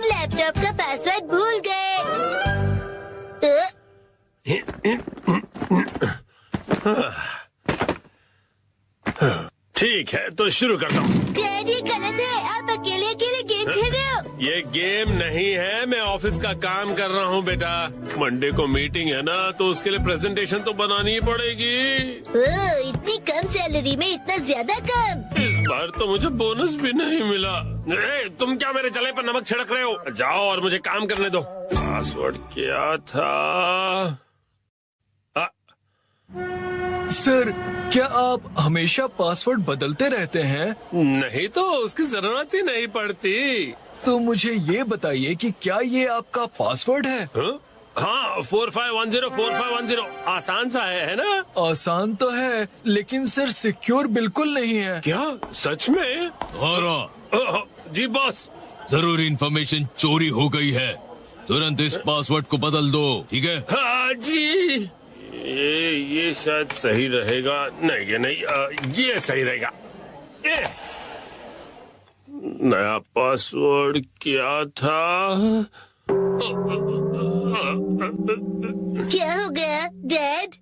Dad laptop का password भूल गए। ठीक है तो शुरू करता हूँ। डैड ये गलत है, आप अकेले अकेले गेम खेल रहे हो। ये गेम नहीं है, मैं ऑफिस का काम कर रहा हूँ बेटा। मंडे को मीटिंग है ना, तो उसके लिए प्रेजेंटेशन तो बनानी ही पड़ेगी। इतनी कम सैलरी में इतना ज्यादा कम। इस बार तो मुझे बोनस भी नहीं मिला। तुम क्या मेरे जले पर नमक छिड़क रहे हो? जाओ और मुझे काम करने दो। पासवर्ड क्या था? सर, क्या आप हमेशा पासवर्ड बदलते रहते हैं? नहीं तो उसकी जरूरत ही नहीं पड़ती। तो मुझे ये बताइए कि क्या ये आपका पासवर्ड है? हाँ 45104510 आसान सा है ना? आसान तो है, लेकिन सर सिक्योर बिल्कुल नहीं है। क्या सच में? और जी बॉस। जरूरी इंफॉर्मेशन चोरी हो गई है, तुरंत इस पासवर्ड को बदल दो, ठीक है? हाँ जी। ये शायद सही रहेगा। नहीं ये नहीं, ये सही रहेगा। नया पासवर्ड क्या था? क्या हो गया डैड?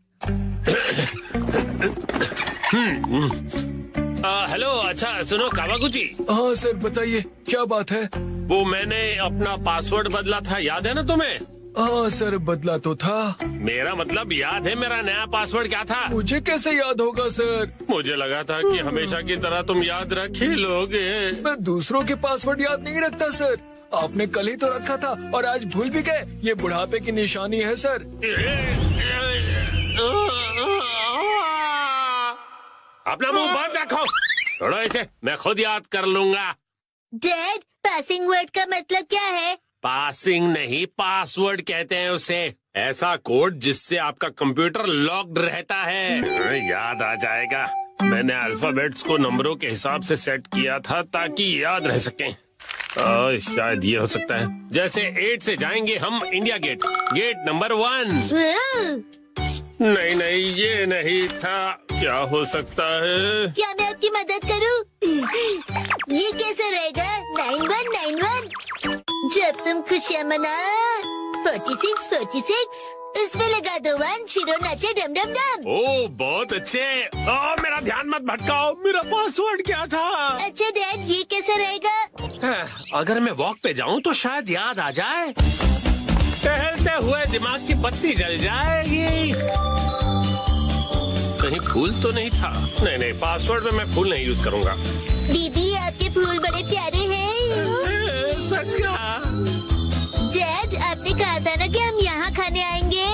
हेलो, अच्छा सुनो कावागुची। हाँ सर बताइए, क्या बात है? वो मैंने अपना पासवर्ड बदला था, याद है ना तुम्हें? हाँ सर बदला तो था। मेरा मतलब याद है मेरा नया पासवर्ड क्या था? मुझे कैसे याद होगा सर? मुझे लगा था कि हमेशा की तरह तुम याद रख ही लोगे। मैं दूसरों के पासवर्ड याद नहीं रखता सर। आपने कल ही तो रखा था और आज भूल भी गए। ये बुढ़ापे की निशानी है सर। अपना मुंह बंद रखो। छोड़ो इसे, मैं खुद याद कर लूंगा। डैड पासिंग वर्ड का मतलब क्या है? पासिंग नहीं, पासवर्ड कहते हैं उसे। ऐसा कोड जिससे आपका कंप्यूटर लॉक्ड रहता है। याद आ जाएगा। मैंने अल्फाबेट्स को नंबरों के हिसाब से सेट किया था ताकि याद रह सकें। शायद ये हो सकता है। जैसे 8 से जाएंगे हम इंडिया गेट, गेट नंबर 1। नहीं नहीं ये नहीं था। क्या हो सकता है? क्या मैं आपकी मदद करूं? ये कैसे रहेगा? 9191। जब तुम खुशियाँ मना 46 इसमें लगा दो 1, शिरो नाचे डम डम डम। ओह बहुत अच्छे। मेरा ध्यान मत भटकाओ, मेरा पासवर्ड क्या था? अच्छा डैड ये कैसे रहेगा? अगर मैं वॉक पे जाऊं तो शायद याद आ जाए। टहलते हुए दिमाग की बत्ती जल जाएगी। कहीं फूल तो नहीं था? नहीं पासवर्ड में मैं फूल नहीं यूज करूंगा। दीदी आपके फूल बड़े प्यारे हैं। सच कहा। डैड आपने कहा था ना कि हम यहाँ खाने आएंगे।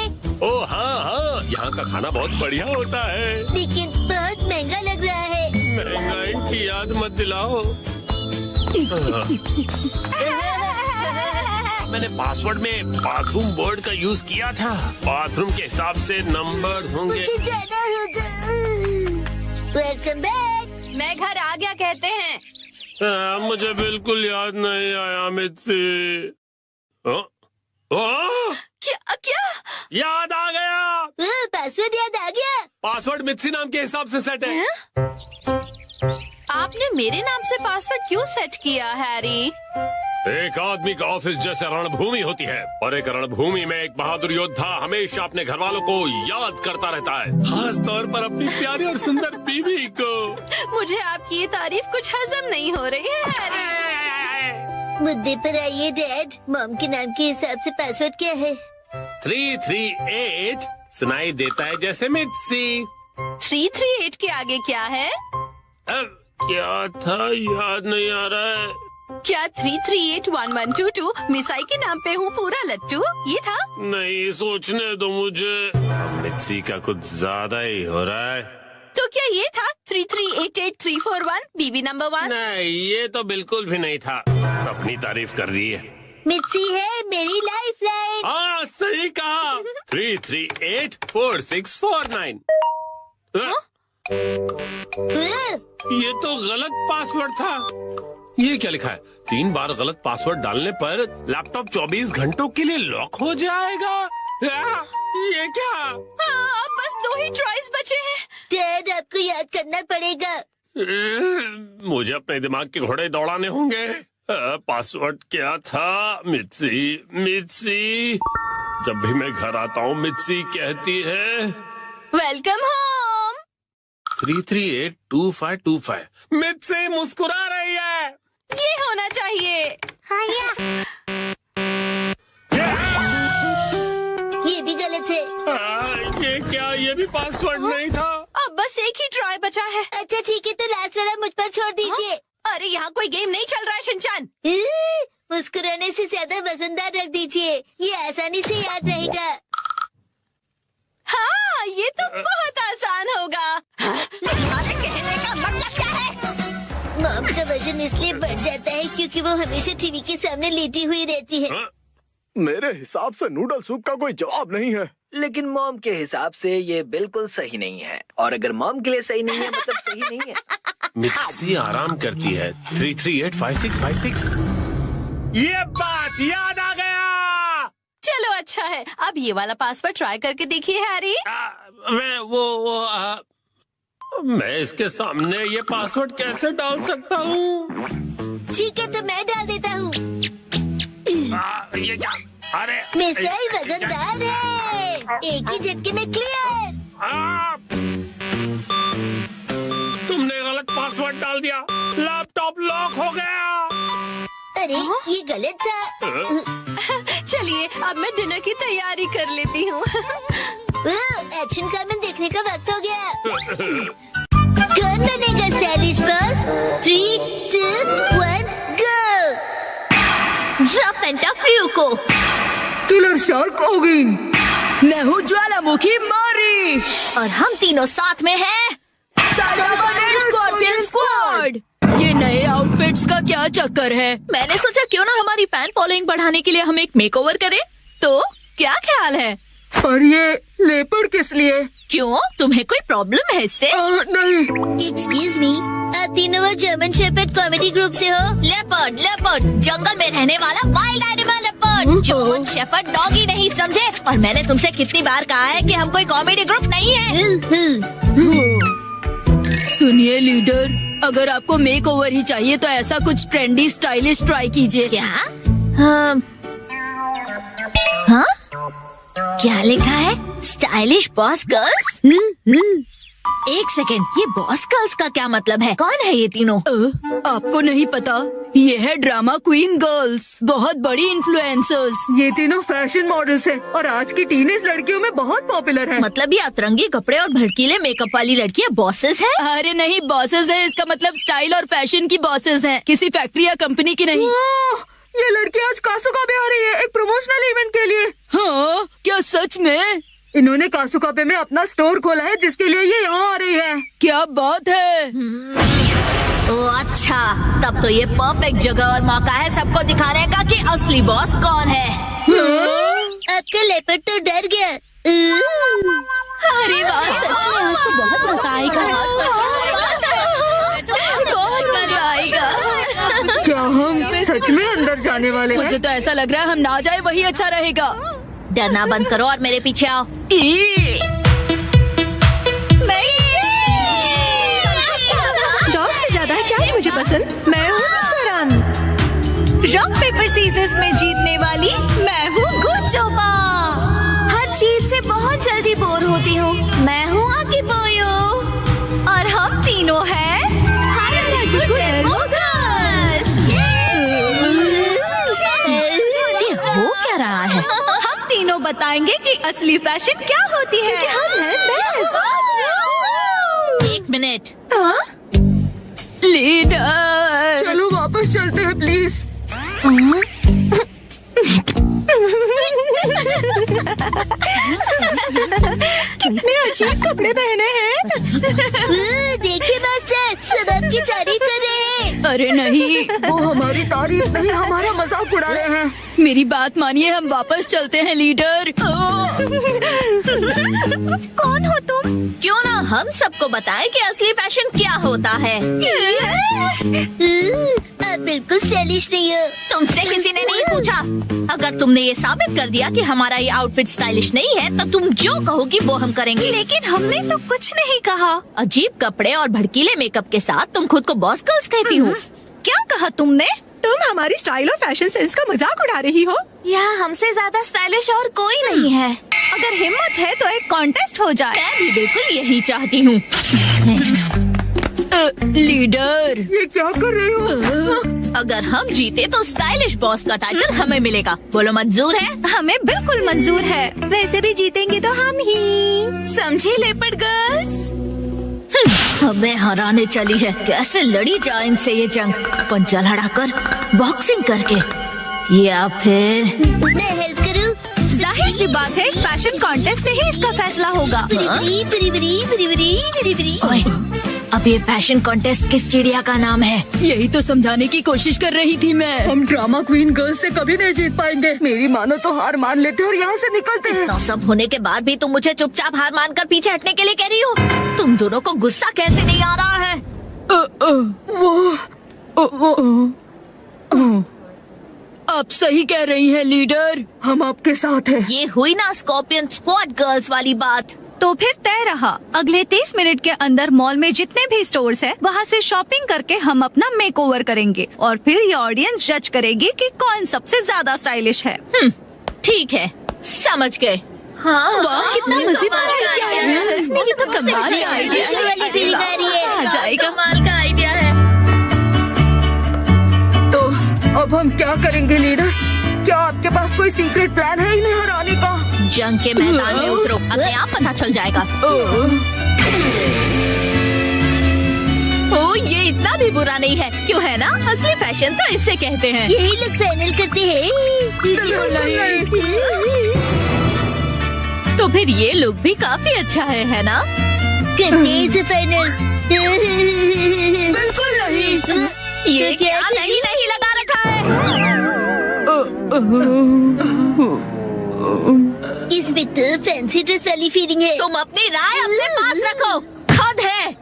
ओह हाँ, यहाँ का खाना बहुत बढ़िया होता है, लेकिन बहुत महंगा लग रहा है। महंगाई की याद मत दिलाओ। मैंने पासवर्ड में बाथरूम बोर्ड का यूज किया था। बाथरूम के हिसाब से नंबर्स होंगे। मुझे जाना होगा। Welcome back. मैं घर आ गया कहते हैं। मुझे बिल्कुल याद नहीं आया मित्सी। क्या क्या? याद आ गया। पासवर्ड याद आ गया। पासवर्ड मित्सी नाम के हिसाब से सेट है। आपने मेरे नाम से पासवर्ड क्यों सेट किया हैरी? एक आदमी का ऑफिस जैसे रणभूमि होती है, और एक रणभूमि में एक बहादुर योद्धा हमेशा अपने घर वालों को याद करता रहता है, खास तौर पर अपनी प्यारी और सुंदर बीवी को। मुझे आपकी ये तारीफ कुछ हजम नहीं हो रही है हैरी। मुद्दे पर आइए डैड। मॉम के नाम के हिसाब से पासवर्ड क्या है? 338 सुनाई देता है जैसे मित्सी। 338 के आगे क्या है? अब क्या था याद नहीं आ रहा है। क्या 3381122 मिसाई के नाम पे हूँ पूरा लट्टू? ये था? नहीं सोचने दो मुझे। मित्सी का कुछ ज्यादा ही हो रहा है। तो क्या ये था 3388341 बीबी नंबर 1? नहीं ये तो बिल्कुल भी नहीं था। अपनी तारीफ कर रही है। मिर्ची है मेरी लाइफ लाइन। हाँ सही कहा। 3384649। ये तो गलत पासवर्ड था। ये क्या लिखा है? 3 बार गलत पासवर्ड डालने पर लैपटॉप 24 घंटों के लिए लॉक हो जाएगा। ये क्या? हाँ, अब बस 2 ही ट्राइज बचे हैं। डैड आपको याद करना पड़ेगा। मुझे अपने दिमाग के घोड़े दौड़ाने होंगे। पासवर्ड क्या था? मित्सी। जब भी मैं घर आता हूँ मित्सी कहती है वेलकम होम। 3382525। मित्सी मुस्कुरा रही है। ये होना चाहिए। ये भी गलत है। ये क्या? ये भी पासवर्ड नहीं था। अब बस एक ही ट्राई बचा है। अच्छा ठीक है, तो लास्ट वाला मुझ पर छोड़ दीजिए। अरे यहाँ कोई गेम नहीं चल रहा है शिनचान। मुस्कुराने से ज्यादा वजनदार रख दीजिए, ये आसानी से याद रहेगा। हाँ, ये तो बहुत आसान होगा। तुम्हारे कहने का मतलब क्या है? मॉम का वजन इसलिए बढ़ जाता है क्योंकि वो हमेशा टीवी के सामने लेटी हुई रहती है। मेरे हिसाब से नूडल सूप का कोई जवाब नहीं है। लेकिन मॉम के हिसाब से ये बिल्कुल सही नहीं है, और अगर मॉम के लिए सही नहीं है मतलब सही नहीं है। मित्सी आराम करती है। 3385656। ये बात याद आ गया। चलो अच्छा है, अब ये वाला पासवर्ड ट्राई करके देखिए हैरी। मैं इसके सामने ये पासवर्ड कैसे डाल सकता हूँ? ठीक है, तो मैं डाल देता हूँ। ये क्या? अरे मिसाइल वजनदार है, एक ही झटके में क्लियर। तुमने गलत पासवर्ड डाल दिया। लैपटॉप लॉक हो गया। अरे ये गलत था। चलिए अब मैं डिनर की तैयारी कर लेती हूँ। एक्शन कॉमन देखने का वक्त हो गया। कौन बनेगा stylish boss? 3, 2, 1 go. Rough and tough को किलर शार्क ओगिन, मैं हूँ ज्वालामुखी मारी, और हम तीनों साथ में हैं स्कॉर्पियन स्क्वाड। ये नए आउटफिट्स का क्या चक्कर है? मैंने सोचा क्यों ना हमारी फैन फॉलोइंग बढ़ाने के लिए हम एक मेकओवर करें। तो क्या ख्याल है? और ये लेपर्ड किस लिए? क्यों, तुम्हें कोई प्रॉब्लम है इससे? नहीं। एक्सक्यूज मी, आप तीनों वो जर्मन शेपर्ड कॉमेडी ग्रुप से हो? लेपर्ड जंगल में रहने वाला wild animal leopard. German shepherd doggy नहीं समझे। और मैंने तुमसे कितनी बार कहा है कि हम कोई कॉमेडी ग्रुप नहीं है। सुनिए लीडर, अगर आपको मेक ओवर ही चाहिए तो ऐसा कुछ ट्रेंडी स्टाइलिश ट्राई कीजिए। क्या? हाँ? क्या लिखा है? Stylish boss girls? एक सेकेंड, ये बॉस गर्ल्स का क्या मतलब है? कौन है ये तीनों? आपको नहीं पता? ये है ड्रामा क्वीन गर्ल्स, बहुत बड़ी इन्फ्लुएंसर्स। ये तीनों फैशन मॉडल्स हैं और आज की टीनेज लड़कियों में बहुत पॉपुलर हैं। मतलब ये अतरंगी कपड़े और भड़कीले मेकअप वाली लड़कियाँ बॉसेस हैं? अरे नहीं, बॉसेस है इसका मतलब स्टाइल और फैशन की बॉसेस हैं, किसी फैक्ट्री या कंपनी की नहीं। ये लड़की आज कासुका में आ रही है एक प्रमोशनल इवेंट के लिए। हाँ, क्या सच में? इन्होंने कासुकाबे में अपना स्टोर खोला है जिसके लिए ये यहाँ आ रही है। क्या बात है। ओ अच्छा, तब तो ये परफेक्ट जगह और मौका है सबको दिखाने का कि असली बॉस कौन है। आपका लेपर्ड तो डर गया। अरे वाह, सच में आज तो बहुत मजा आएगा। बहुत मजा आएगा। क्या हम सच में अंदर जाने वाले हैं? मुझे तो ऐसा लग रहा है हम ना जाए वही अच्छा रहेगा। डरना बंद करो और मेरे पीछे आओ। डॉग से ज्यादा क्या है मुझे पसंद? मैं हूँ करण। रॉक पेपर सीजर्स में जीतने वाली मैं हूँ गुचोमा। हर चीज से बहुत जल्दी बोर होती हूँ। मैं हूँ आकिबोयो। और हम तीनों हैं ये हो क्या रहा है? हम तीनों बताएंगे कि असली फैशन क्या होती है। हम हैं बेस्ट। एक मिनट। लीडर, चलो वापस चलते हैं प्लीज। कितने अजीब कपड़े पहने हैं। देखिए मास्टर, सब आपकी तारीफ कर रहे हैं। अरे नहीं, वो हमारी तारीफ नहीं, हमारा मजाक उड़ा रहे हैं। मेरी बात मानिए, हम वापस चलते हैं लीडर। कौन हो तुम? क्यों ना हम सबको बताएं कि असली फैशन क्या होता है। आप बिल्कुल स्टाइलिश नहीं हो। तुमसे किसी ने नहीं पूछा। अगर तुमने ये साबित कर दिया कि हमारा ये आउटफिट स्टाइलिश नहीं है तो तुम जो कहोगी वो हम करेंगे। लेकिन हमने तो कुछ नहीं कहा। अजीब कपड़े और भड़कीले मेकअप के साथ तुम खुद को बॉस गर्ल्स कहती हो। क्या कहा तुमने? तुम हमारी स्टाइल और फैशन सेंस का मजाक उड़ा रही हो? यहाँ हमसे ज्यादा स्टाइलिश और कोई नहीं है। अगर हिम्मत है तो एक कॉन्टेस्ट हो जाए। मैं भी बिल्कुल यही चाहती हूँ। लीडर, ये क्या कर रहे हो? अगर हम जीते तो स्टाइलिश बॉस का टाइटल हमें मिलेगा। बोलो मंजूर है? हमें बिल्कुल मंजूर है। वैसे भी जीतेंगे तो हम ही। समझी लेपर्ड गर्ल्स? हमें हराने चली है। कैसे लड़ी जाए इनसे ये जंग? पंजा लड़ाकर, बॉक्सिंग करके, या फिर मैं हेल्प करूं? जाहिर सी बात है, फैशन कॉन्टेस्ट से ही इसका फैसला होगा। ओए, अब ये फैशन कॉन्टेस्ट किस चिड़िया का नाम है? यही तो समझाने की कोशिश कर रही थी मैं। हम ड्रामा क्वीन गर्ल्स से कभी नहीं जीत पाएंगे। मेरी मानो तो हार मान लेते और यहाँ से निकलते हैं। इतना सब होने के बाद भी तुम मुझे चुपचाप हार मानकर पीछे हटने के लिए कह रही हो? तुम दोनों को गुस्सा कैसे नहीं आ रहा है? आप सही कह रही हैं लीडर, हम आपके साथ हैं। ये हुई ना स्कॉर्पियन स्क्वाड गर्ल्स वाली बात। तो फिर तय रहा, अगले 30 मिनट के अंदर मॉल में जितने भी स्टोर्स हैं, वहाँ से शॉपिंग करके हम अपना मेकओवर करेंगे और फिर ये ऑडियंस जज करेगी कि कौन सबसे ज्यादा स्टाइलिश है। ठीक है, समझ गए। हाँ, वाह, कितना मजेदार आइडिया है। सच में ये तो कमाल का आइडिया है। वाली फीलिंग आ रही है। आ जाएगा। कमाल का आइडिया है। तो अब हम क्या करेंगे लीडर? क्या आपके पास कोई सीक्रेट प्लान है इन्हें हराने का? जंग के मैदान में उतरो, अपने आप पता चल जाएगा। ओ, ये इतना भी बुरा नहीं है, क्यों है ना? असली फैशन तो इसे कहते हैं। यही लोग फाइनल करते हैं। तो फिर ये लुक भी काफी अच्छा है ना? करते हैं इसे फाइनल। बिल्कुल नहीं। ये क्या नहीं लगा रखा है? इसमें तो फैंसी ड्रेस वाली फीलिंग है। तुम अपनी राय अपने पास रखो। हद है।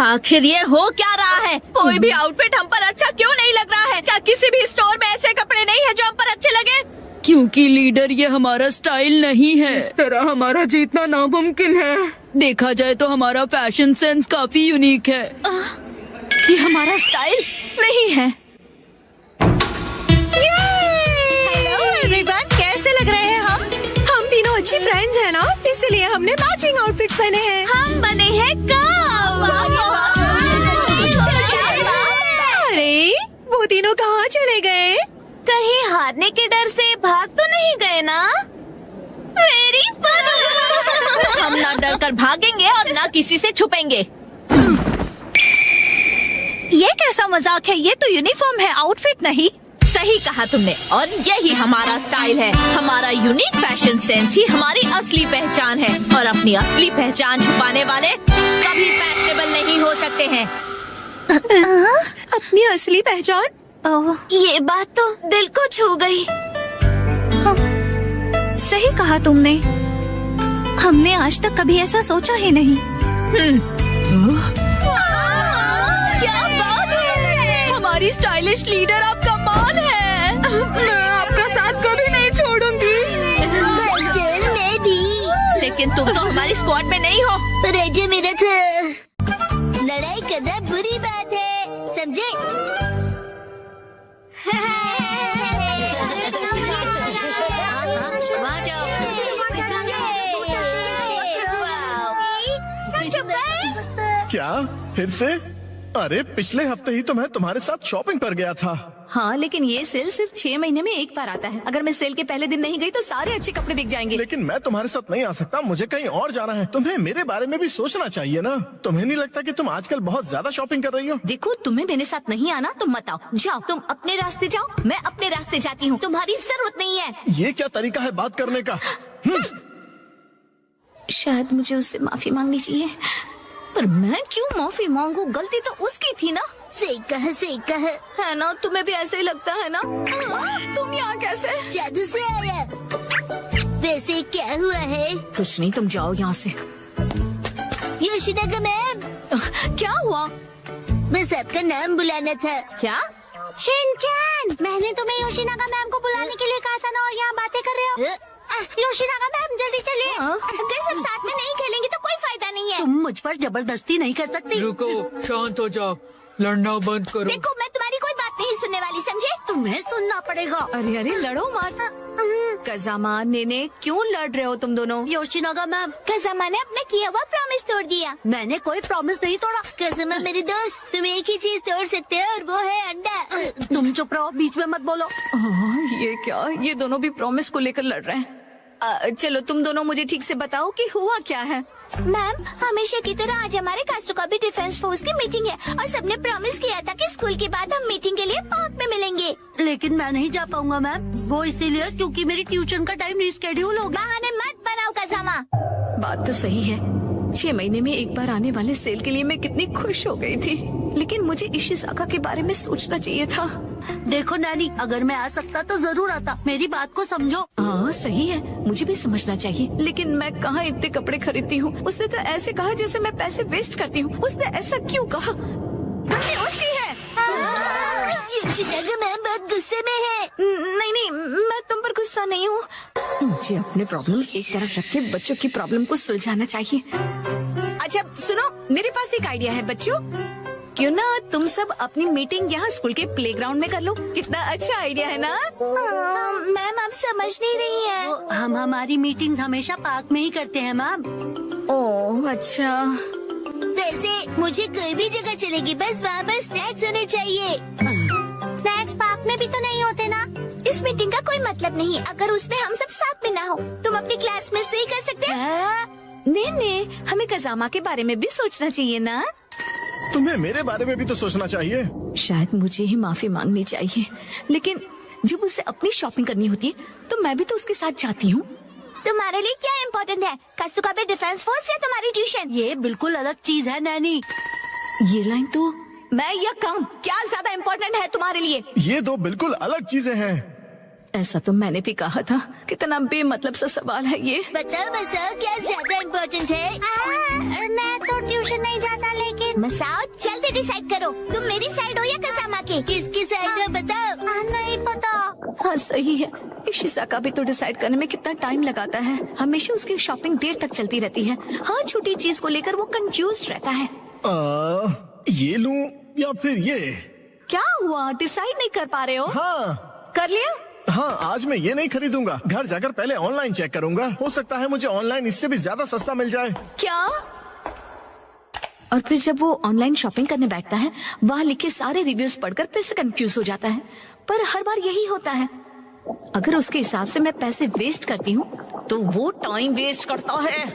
आखिर ये हो क्या रहा है? कोई भी आउटफिट हम पर अच्छा क्यों नहीं लग रहा है? क्या किसी भी स्टोर में ऐसे कपड़े नहीं है जो हम पर अच्छे लगे? क्योंकि लीडर, ये हमारा स्टाइल नहीं है। इस तरह हमारा जीतना नामुमकिन है। देखा जाए तो हमारा फैशन सेंस काफी यूनिक है। ये हमारा स्टाइल नहीं है। हेलो एवरीवन, कैसे लग रहे हैं हम? हम तीनों अच्छी फ्रेंड्स हैं ना, इसलिए हमने मैचिंग आउटफिट्स पहने हैं। हम बने हैं अरे, वो तीनों कहाँ चले गए? कहीं हारने के डर से भाग तो नहीं गए ना? Very fun. हम ना डर कर भागेंगे और ना किसी से छुपेंगे। ये कैसा मजाक है? ये तो यूनिफॉर्म है, आउटफिट नहीं। सही कहा तुमने, और यही हमारा स्टाइल है। हमारा यूनिक फैशन सेंस ही हमारी असली पहचान है, और अपनी असली पहचान छुपाने वाले कभी फैशनेबल नहीं हो सकते हैं। अपनी असली पहचान? ये बात तो दिल को छू गई। सही कहा तुमने, हमने आज तक कभी ऐसा सोचा ही नहीं। क्या बात है! हमारी स्टाइलिश लीडर आप कमाल है। मैं आपका साथ कभी नहीं छोड़ूंगी। मास्टर, मैं भी। लेकिन तुम तो हमारी स्क्वाड में नहीं हो। राजा मेरा था। लड़ाई करना बुरी बात है, समझे? वहाँ जाओ। क्या फिर से? अरे पिछले हफ्ते ही तो मैं तुम्हारे साथ शॉपिंग पर गया था। हाँ, लेकिन ये सेल सिर्फ 6 महीने में एक बार आता है। अगर मैं सेल के पहले दिन नहीं गई तो सारे अच्छे कपड़े बिक जाएंगे। लेकिन मैं तुम्हारे साथ नहीं आ सकता, मुझे कहीं और जाना है। तुम्हें मेरे बारे में भी सोचना चाहिए ना। तुम्हें नहीं लगता कि तुम आजकल बहुत ज्यादा शॉपिंग कर रही हो? देखो, तुम्हें मेरे साथ नहीं आना तो मत आओ। जाओ, तुम अपने रास्ते जाओ, मैं अपने रास्ते जाती हूँ। तुम्हारी जरूरत नहीं है। ये क्या तरीका है बात करने का? शायद मुझे उससे माफी मांगनी चाहिए, पर मैं क्यों माफी मांगू? गलती तो उसकी थी ना। सही कहा। है ना? तुम्हें भी ऐसा ही लगता है ना? तुम यहाँ कैसे? जादू से आया। वैसे क्या हुआ है? कुछ नहीं, तुम जाओ यहाँ से। योशिनागा मैम, क्या हुआ? बस आपका नाम बुलाना था। क्या? शिनचैन, मैंने तुम्हें योशिनागा मैम को बुलाने के लिए कहा था ना, और यहाँ बातें कर रहे हो। योशिनागा मैम, जल्दी चलिए। अगर सब साथ में नहीं खेलेंगे तो कोई फायदा नहीं है। तुम मुझ पर जबरदस्ती नहीं कर सकती। रुको, शांत हो जाओ, लड़ना बंद करो। देखो, मैं तुम्हारी कोई बात बात नहीं सुनने वाली, समझे? तुम्हें सुनना पड़ेगा। अरे अरे लड़ो मत। कजामा नेने क्यों लड़ रहे हो तुम दोनों? योशिनागा मैम, कज़ामा ने अपना किया हुआ प्रॉमिस तोड़ दिया। मैंने कोई प्रॉमिस नहीं तोड़ा। कज़ामा मेरे दोस्त, तुम एक ही चीज तोड़ सकते हो और वो है अंडा। तुम चुप रहो, बीच में मत बोलो। ये क्या, ये दोनों भी प्रॉमिस को लेकर लड़ रहे हैं। चलो तुम दोनों मुझे ठीक से बताओ कि हुआ क्या है। मैम, हमेशा की तरह आज हमारे कासुकाबे डिफेंस फोर्स की मीटिंग है और सबने प्रॉमिस किया था कि स्कूल के बाद हम मीटिंग के लिए पार्क में मिलेंगे। लेकिन मैं नहीं जा पाऊंगा मैम, वो इसीलिए क्योंकि मेरी ट्यूशन का टाइम रिस्केड्यूल हो गया। बहाने मत बनाओ कज़ामा। बात तो सही है, 6 महीने में एक बार आने वाले सेल के लिए मैं कितनी खुश हो गई थी, लेकिन मुझे इशिज़ाका के बारे में सोचना चाहिए था। देखो नैनी, अगर मैं आ सकता तो जरूर आता, मेरी बात को समझो। हाँ सही है, मुझे भी समझना चाहिए, लेकिन मैं कहाँ इतने कपड़े खरीदती हूँ। उसने तो ऐसे कहा जैसे मैं पैसे वेस्ट करती हूँ। उसने ऐसा क्यों कहा? गलती उसकी है। योशिनागा मैम बहुत गुस्से में है। नहीं नहीं, मैं तुम पर गुस्सा नहीं हूँ। मुझे अपने प्रॉब्लम एक तरफ रख के बच्चों की प्रॉब्लम को सुलझाना चाहिए। अच्छा सुनो, मेरे पास एक आइडिया है बच्चों, क्यों ना तुम सब अपनी मीटिंग यहाँ स्कूल के प्लेग्राउंड में कर लो। कितना अच्छा आइडिया है ना? मैम आप समझ नहीं रही है। हम हमारी मीटिंग हमेशा पार्क में ही करते हैं मैम। ओह अच्छा। वैसे मुझे कोई भी जगह चलेगी, बस वहाँ पर स्नैक्स होने चाहिए। स्नैक्स पार्क में भी तो नहीं होते ना। इस मीटिंग का कोई मतलब नहीं अगर उसमें हम सब साथ में ना हो। तुम अपनी क्लास मिस नहीं कर सकते। नहीं, हमें कज़ामा के बारे में भी सोचना चाहिए ना। तुम्हें मेरे बारे में भी तो सोचना चाहिए। शायद मुझे ही माफी मांगनी चाहिए, लेकिन जब उसे अपनी शॉपिंग करनी होती है तो मैं भी तो उसके साथ जाती हूँ। तुम्हारे लिए क्या इम्पोर्टेंट है, कासुकाबे डिफेंस फोर्स या तुम्हारी ट्यूशन? ये बिल्कुल अलग चीज है नैनी। ये लाइन तो मैं या काम क्या ज्यादा इम्पोर्टेंट है तुम्हारे लिए? ये दो बिल्कुल अलग चीजें हैं। ऐसा तो मैंने भी कहा था। कितना बेमतलब सा सवाल है ये। बताओ क्या ज्यादा इम्पोर्टेंट है? मैं तो ट्यूशन नहीं जाता, लेकिन मसाओ जल्दी डिसाइड करो, तुम मेरी साइड हो या कज़ामा की? किसकी साइड हो बताओ। नहीं पता। हाँ सही है, इशिज़ाका भी तो डिसाइड करने में कितना टाइम लगाता है। हमेशा उसकी शॉपिंग देर तक चलती रहती है। हर छोटी चीज को लेकर वो कंफ्यूज रहता है। ये लूं या फिर ये? क्या हुआ, डिसाइड नहीं कर पा रहे हो? हाँ कर लिया? हाँ, आज मैं ये नहीं खरीदूंगा। घर जाकर पहले ऑनलाइन चेक करूंगा, हो सकता है मुझे ऑनलाइन इससे भी ज्यादा सस्ता मिल जाए। क्या? और फिर जब वो ऑनलाइन शॉपिंग करने बैठता है, वहाँ लिखे सारे रिव्यूज पढ़कर फिर से कंफ्यूज हो जाता है। पर हर बार यही होता है, अगर उसके हिसाब से मैं पैसे वेस्ट करती हूँ तो वो टाइम वेस्ट करता है।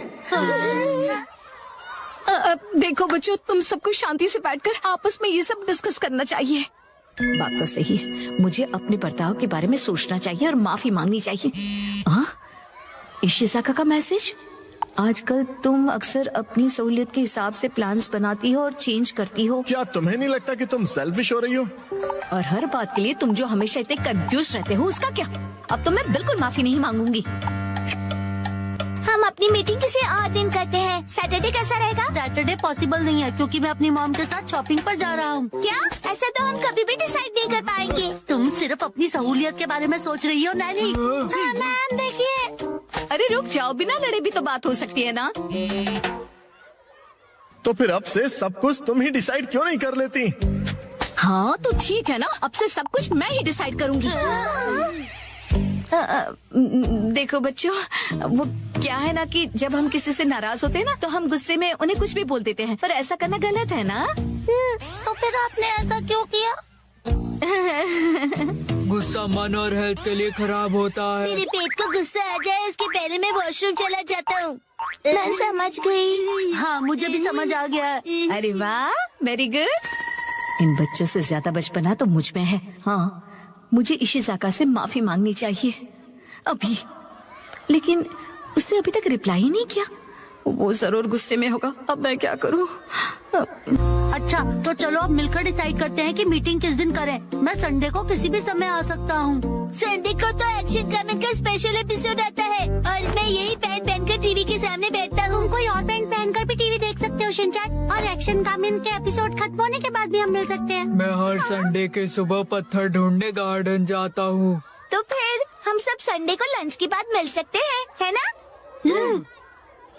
देखो बच्चों, तुम सबको शांति से बैठकर आपस में ये सब डिस्कस करना चाहिए। बात तो सही है, मुझे अपने बर्ताव के बारे में सोचना चाहिए और माफी मांगनी चाहिए। हाँ, इशिज़ाका का मैसेज। आजकल तुम अक्सर अपनी सहूलियत के हिसाब से प्लान्स बनाती हो और चेंज करती हो। क्या तुम्हें नहीं लगता कि तुम सेल्फिश हो रही हो? और हर बात के लिए तुम जो हमेशा इतने कंफ्यूज रहते हो, उसका क्या? अब तो मैं बिल्कुल माफी नहीं मांगूंगी। हम अपनी मीटिंग किसी और दिन करते हैं। सैटरडे कैसा रहेगा? सैटरडे पॉसिबल नहीं है क्योंकि मैं अपनी मॉम के साथ शॉपिंग पर जा रहा हूँ। क्या? ऐसा तो हम कभी भी डिसाइड नहीं कर पाएंगे। तुम सिर्फ अपनी सहूलियत के बारे में सोच रही हो नैनी। मैम देखिए। अरे रुक जाओ, बिना लड़े भी तो बात हो सकती है ना। तो फिर अब से सब कुछ तुम ही डिसाइड क्यों नहीं कर लेती? हाँ तो ठीक है ना, अब से सब कुछ मैं ही डिसाइड करूंगी। देखो बच्चों, वो क्या है ना कि जब हम किसी से नाराज होते हैं ना तो हम गुस्से में उन्हें कुछ भी बोल देते हैं, पर ऐसा करना गलत है ना। तो फिर आपने ऐसा क्यों किया? गुस्सा मन और हेल्थ के लिए खराब होता है। मेरे पेट को गुस्सा आ जाए उसके पहले मैं वॉशरूम चला जाता हूँ। मैं समझ गई। हाँ, मुझे भी समझ आ गया। अरे वाह, वेरी गुड। इन बच्चों से ज्यादा बचपना तो मुझ में है। हाँ, मुझे इशिज़ाका से माफी मांगनी चाहिए अभी, लेकिन उसने अभी तक रिप्लाई ही नहीं किया। वो जरूर गुस्से में होगा। अब मैं क्या करूं? अच्छा तो चलो अब मिलकर डिसाइड करते हैं कि मीटिंग किस दिन करें। मैं संडे को किसी भी समय आ सकता हूँ। संडे को तो एक्शन कमेंट का स्पेशल एपिसोड आता है और मैं यही पैंट पहनकर टीवी के सामने बैठता हूँ। कोई और पैंट पहनकर भी टीवी देख सकते हो शिनचैन, और एक्शन कमेंट के एपिसोड खत्म होने के बाद भी हम मिल सकते हैं। मैं हर संडे के सुबह पत्थर ढूंढने गार्डन जाता हूँ। तो फिर हम सब संडे को लंच के बाद मिल सकते हैं, है ना?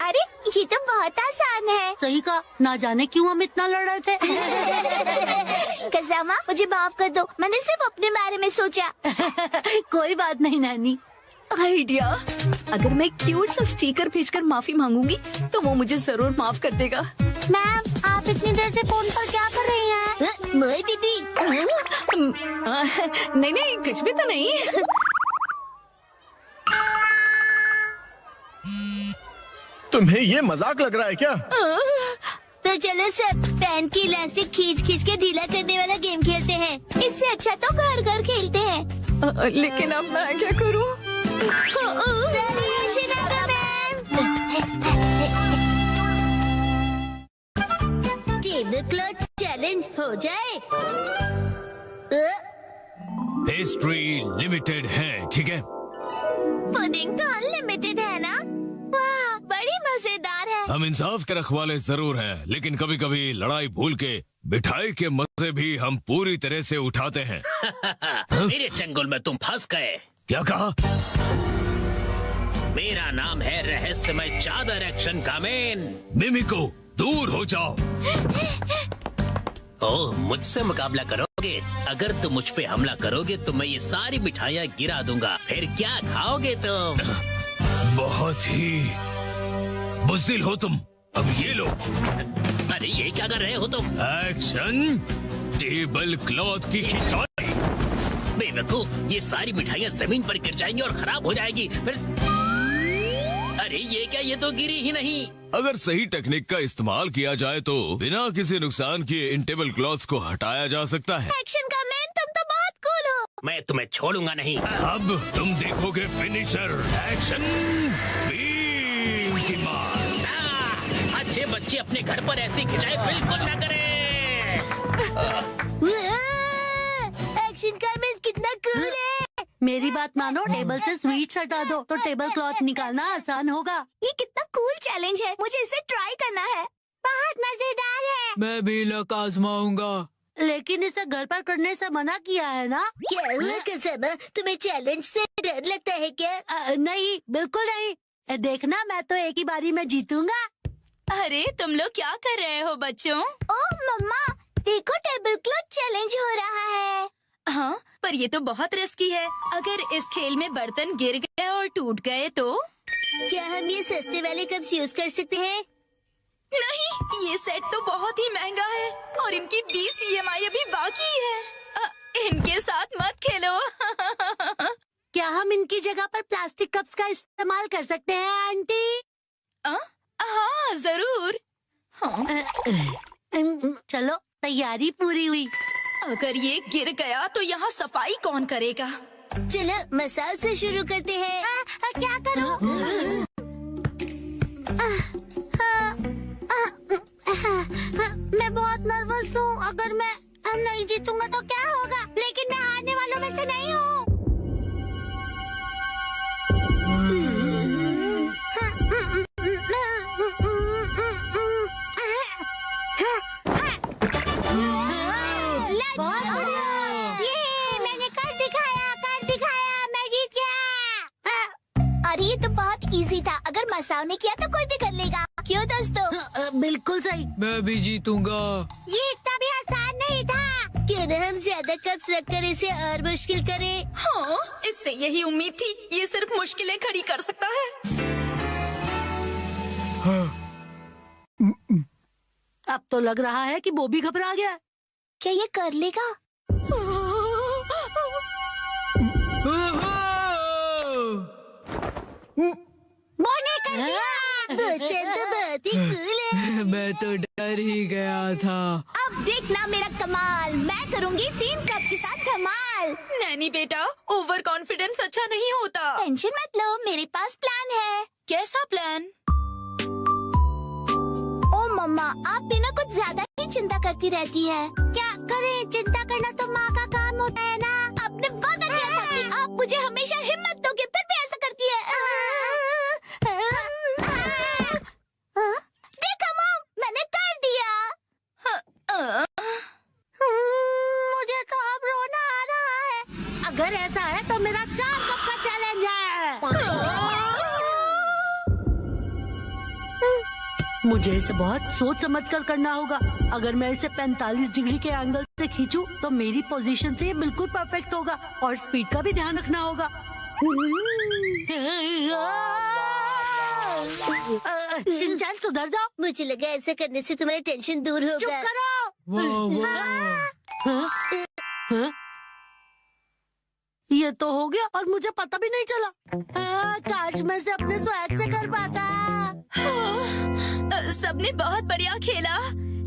अरे ये तो बहुत आसान है। सही कहा, ना जाने क्यों हम इतना लड़ रहे थे। कसामा मुझे माफ कर दो, मैंने सिर्फ अपने बारे में सोचा। कोई बात नहीं नानी। आइडिया, अगर मैं क्यूट सा स्टिकर भेजकर माफी मांगूंगी तो वो मुझे जरूर माफ कर देगा। मैम, आप इतनी देर से फोन पर क्या कर रही हैं? मोई दीदी। नहीं नहीं, कुछ भी तो नहीं। तुम्हें ये मजाक लग रहा है क्या? तो चलो सब पैंट की इलास्टिक खींच खींच के ढीला करने वाला गेम खेलते हैं। इससे अच्छा तो घर घर खेलते हैं। लेकिन अब मैं क्या करूं? टेबल क्लॉथ चैलेंज हो जाए। पेस्ट्री लिमिटेड है, ठीक है? पुडिंग तो अनलिमिटेड है ना? वाह, बड़ी मजेदार है। हम इंसाफ के रखवाले जरूर हैं, लेकिन कभी कभी लड़ाई भूल के मिठाई के मजे भी हम पूरी तरह से उठाते हैं। मेरे चंगुल में तुम फंस गए। क्या कहा? मेरा नाम है रहस्यमय चादर एक्शन का मैन। मिमिको, दूर हो जाओ। ओह, मुझसे मुकाबला करोगे? अगर तुम मुझ पे हमला करोगे तो मैं ये सारी मिठाइयाँ गिरा दूंगा। फिर क्या खाओगे तुम? बहुत ही बुज़दिल हो तुम। अब ये लो। अरे ये क्या कर रहे हो तुम? एक्शन टेबल क्लॉथ की खिंचाई। बेवकूफ, ये सारी मिठाइयाँ जमीन पर गिर जाएंगी और खराब हो जाएगी। फिर अरे ये क्या, ये तो गिरी ही नहीं। अगर सही टेक्निक का इस्तेमाल किया जाए तो बिना किसी नुकसान किए इन टेबल क्लॉथ्स को हटाया जा सकता है। एक्शन का मैन, तुम तो बहुत कूल हो। मैं तुम्हें छोड़ूंगा नहीं। अब तुम देखोगे फिनिशर। एक्शन बीम की मार। अच्छे बच्चे अपने घर पर ऐसी खिंचाई बिल्कुल ना करें। एक्शन का मैन कितना कूल है। मेरी बात मानो, टेबल से स्वीट्स हटा दो तो टेबल क्लॉथ निकालना आसान होगा। ये कितना कूल चैलेंज है, मुझे इसे ट्राई करना है। बहुत मजेदार है। मैं भी लक आजमाऊंगा। लेकिन इसे घर पर करने से मना किया है ना? क्या हुआ कसम, तुम्हें चैलेंज से डर लगता है क्या? नहीं, बिल्कुल नहीं। देखना, मैं तो एक ही बारी में जीतूंगा। अरे तुम लोग क्या कर रहे हो बच्चों? ओह मम्मा, देखो टेबल क्लॉथ चैलेंज हो रहा है। हाँ, पर ये तो बहुत रिस्की है। अगर इस खेल में बर्तन गिर गए और टूट गए तो? क्या हम ये सस्ते वाले कप्स यूज कर सकते हैं? नहीं, ये सेट तो बहुत ही महंगा है और इनकी 20 EMI अभी बाकी है। इनके साथ मत खेलो। क्या हम इनकी जगह पर प्लास्टिक कप्स का इस्तेमाल कर सकते हैं आंटी? हाँ जरूर। हाँ। चलो, तैयारी पूरी हुई। अगर ये गिर गया तो यहाँ सफाई कौन करेगा? चलो मसाज से शुरू करते हैं। क्या करूं? मैं बहुत नर्वस हूँ। अगर मैं नहीं जीतूंगा तो क्या होगा? लेकिन मैं हारने वालों में से नहीं हूँ। मैंने कर दिखाया, मैं जीत गया। अरे ये तो बहुत इजी था। अगर मसाओ ने किया तो कोई भी कर लेगा। क्यों दोस्तों? बिल्कुल सही। मैं भी जीतूंगा। ये इतना भी आसान नहीं था। क्यों न हम ज्यादा कप्स रखकर इसे और मुश्किल करें? हाँ, इससे यही उम्मीद थी। ये सिर्फ मुश्किलें खड़ी कर सकता है। अब तो लग रहा है कि वो भी घबरा गया। क्या ये कर लेगा? बोने कर दिया। तो बहुत ही कूल है। मैं तो डर ही गया था। अब देखना मेरा कमाल, मैं करूंगी 3 कप के साथ धमाल। नैनी बेटा, ओवर कॉन्फिडेंस अच्छा नहीं होता। टेंशन मत लो, मेरे पास प्लान है। कैसा प्लान? ओ मम्मा, आप भी ना कुछ ज्यादा ही चिंता करती रहती है। क्या करें, चिंता करना तो माँ का काम होता है ना। आपने वादा किया था कि आप मुझे हमेशा हिम्मत दोगे, फिर भी ऐसा करती है। देखो मॉम, मैंने कर दिया। मुझे तो अब रोना आ रहा है। अगर ऐसा है तो मेरा 4 कप का चैलेंज है। मुझे इसे बहुत सोच समझ कर करना होगा। अगर मैं इसे 45 डिग्री के एंगल से खींचूं तो मेरी पोजीशन से ये बिल्कुल परफेक्ट होगा और स्पीड का भी ध्यान रखना होगा। शिनचैन सुधर जाओ। मुझे लगा ऐसा करने से तुम्हारी टेंशन दूर होगा। चुप करो। हाँ? ये तो हो गया और मुझे पता भी नहीं चला। काश मैं से अपने स्वैग से कर पाता। सबने बहुत बढ़िया खेला।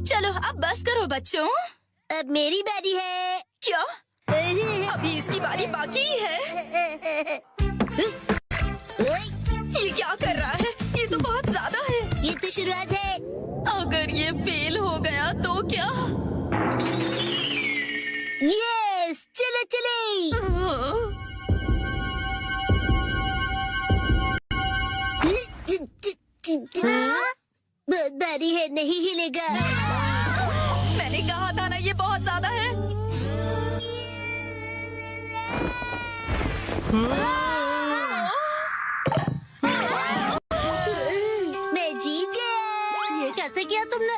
चलो अब बस करो बच्चों। अब मेरी बारी है। क्या? अभी इसकी बारी बाकी है। ये क्या कर रहा है? ये तो बहुत ज्यादा है। ये तो शुरुआत है। अगर ये फेल हो गया तो क्या? यस, चलो चले। बहुत भारी है, नहीं हिलेगा। मैंने कहा था ना ये बहुत ज्यादा है। मैं जीत गया। ये कैसे किया तुमने?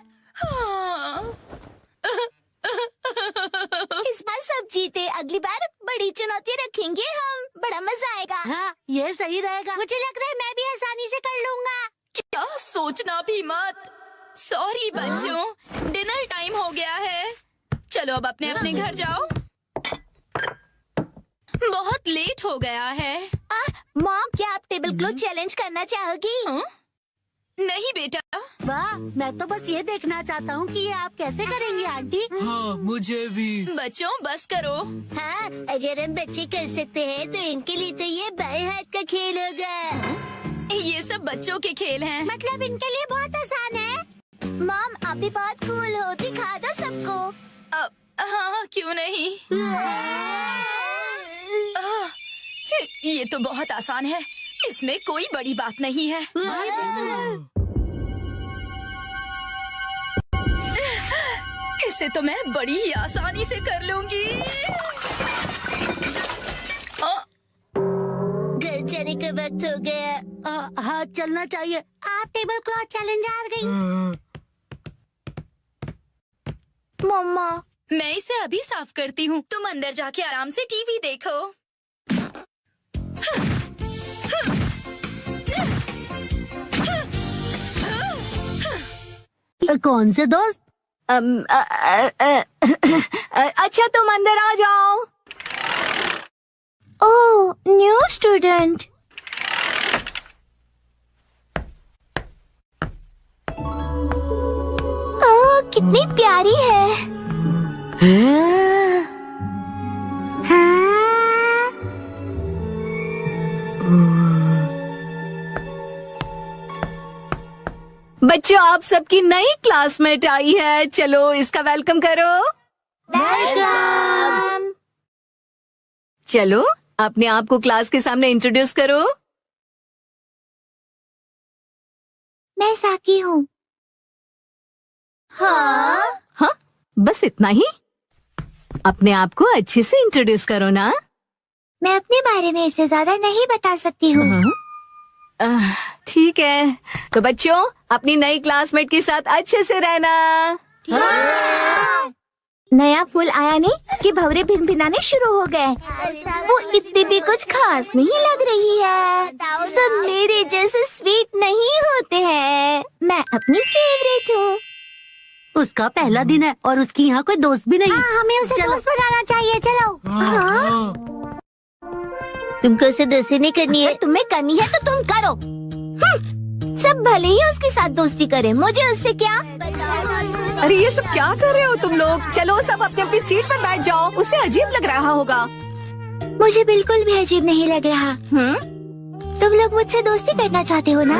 इस बार सब जीते, अगली बार बड़ी चुनौती रखेंगे हम। बड़ा मजा आएगा। हाँ, ये सही रहेगा। मुझे लग रहा है मैं भी आसानी से कर लूँगा। क्या? सोचना भी मत। सॉरी बच्चों, डिनर टाइम हो गया है। चलो अब अपने अपने घर जाओ। बहुत लेट हो गया है। मॉम, क्या आप टेबल क्लॉथ चैलेंज करना चाहोगी? नहीं बेटा। वाह, मैं तो बस ये देखना चाहता हूँ कि ये आप कैसे करेंगी आंटी। हाँ, मुझे भी। बच्चों बस करो। हाँ, अगर हम बच्चे कर सकते हैं तो इनके लिए तो ये बाएं हाथ का खेल होगा। ये सब बच्चों के खेल हैं। मतलब इनके लिए बहुत आसान है। मॉम, आप भी बहुत कूल हो, दिखा दो सबको। हाँ, क्यों नहीं। ये तो बहुत आसान है, इसमें कोई बड़ी बात नहीं है। इसे तो मैं बड़ी ही आसानी से कर लूंगी। घर जाने का वक्त हो गया। हाँ, चलना चाहिए। आप टेबल क्लॉथ चैलेंज हार गई। मम्मा, मैं इसे अभी साफ करती हूँ, तुम अंदर जाके आराम से टीवी देखो। कौन से दोस्त? अच्छा तुम अंदर आ जाओ। ओह, न्यू स्टूडेंट। ओह, कितनी प्यारी है। बच्चों, आप सबकी नई क्लासमेट आई है। चलो इसका वेलकम करो। वेलकम। चलो अपने आप को क्लास के सामने इंट्रोड्यूस करो। मैं साकी हूँ। हाँ, बस इतना ही। अपने आप को अच्छे से इंट्रोड्यूस करो ना। मैं अपने बारे में इससे ज्यादा नहीं बता सकती हूँ। ठीक है, तो बच्चों अपनी नई क्लासमेट के साथ अच्छे से रहना। नया फूल आया नहीं कि भंवरे भिनभिनाने शुरू हो गए। वो इतनी भी कुछ खास नहीं लग रही है। सब मेरे जैसे स्वीट नहीं होते हैं। मैं अपनी फेवरेट हूँ। उसका पहला दिन है और उसकी यहाँ कोई दोस्त भी नहीं। हमें उसे दोस्त बनाना चाहिए। चलो। तुमको उसे दोस्ती नहीं करनी है। तुम्हें करनी है तो तुम करो। सब भले ही उसके साथ दोस्ती करें, मुझे उससे क्या। अरे ये सब क्या कर रहे हो तुम लोग? चलो सब अपनी अपनी सीट पर बैठ जाओ। उसे अजीब लग रहा होगा। मुझे बिल्कुल भी अजीब नहीं लग रहा। तुम लोग मुझसे दोस्ती करना चाहते हो ना?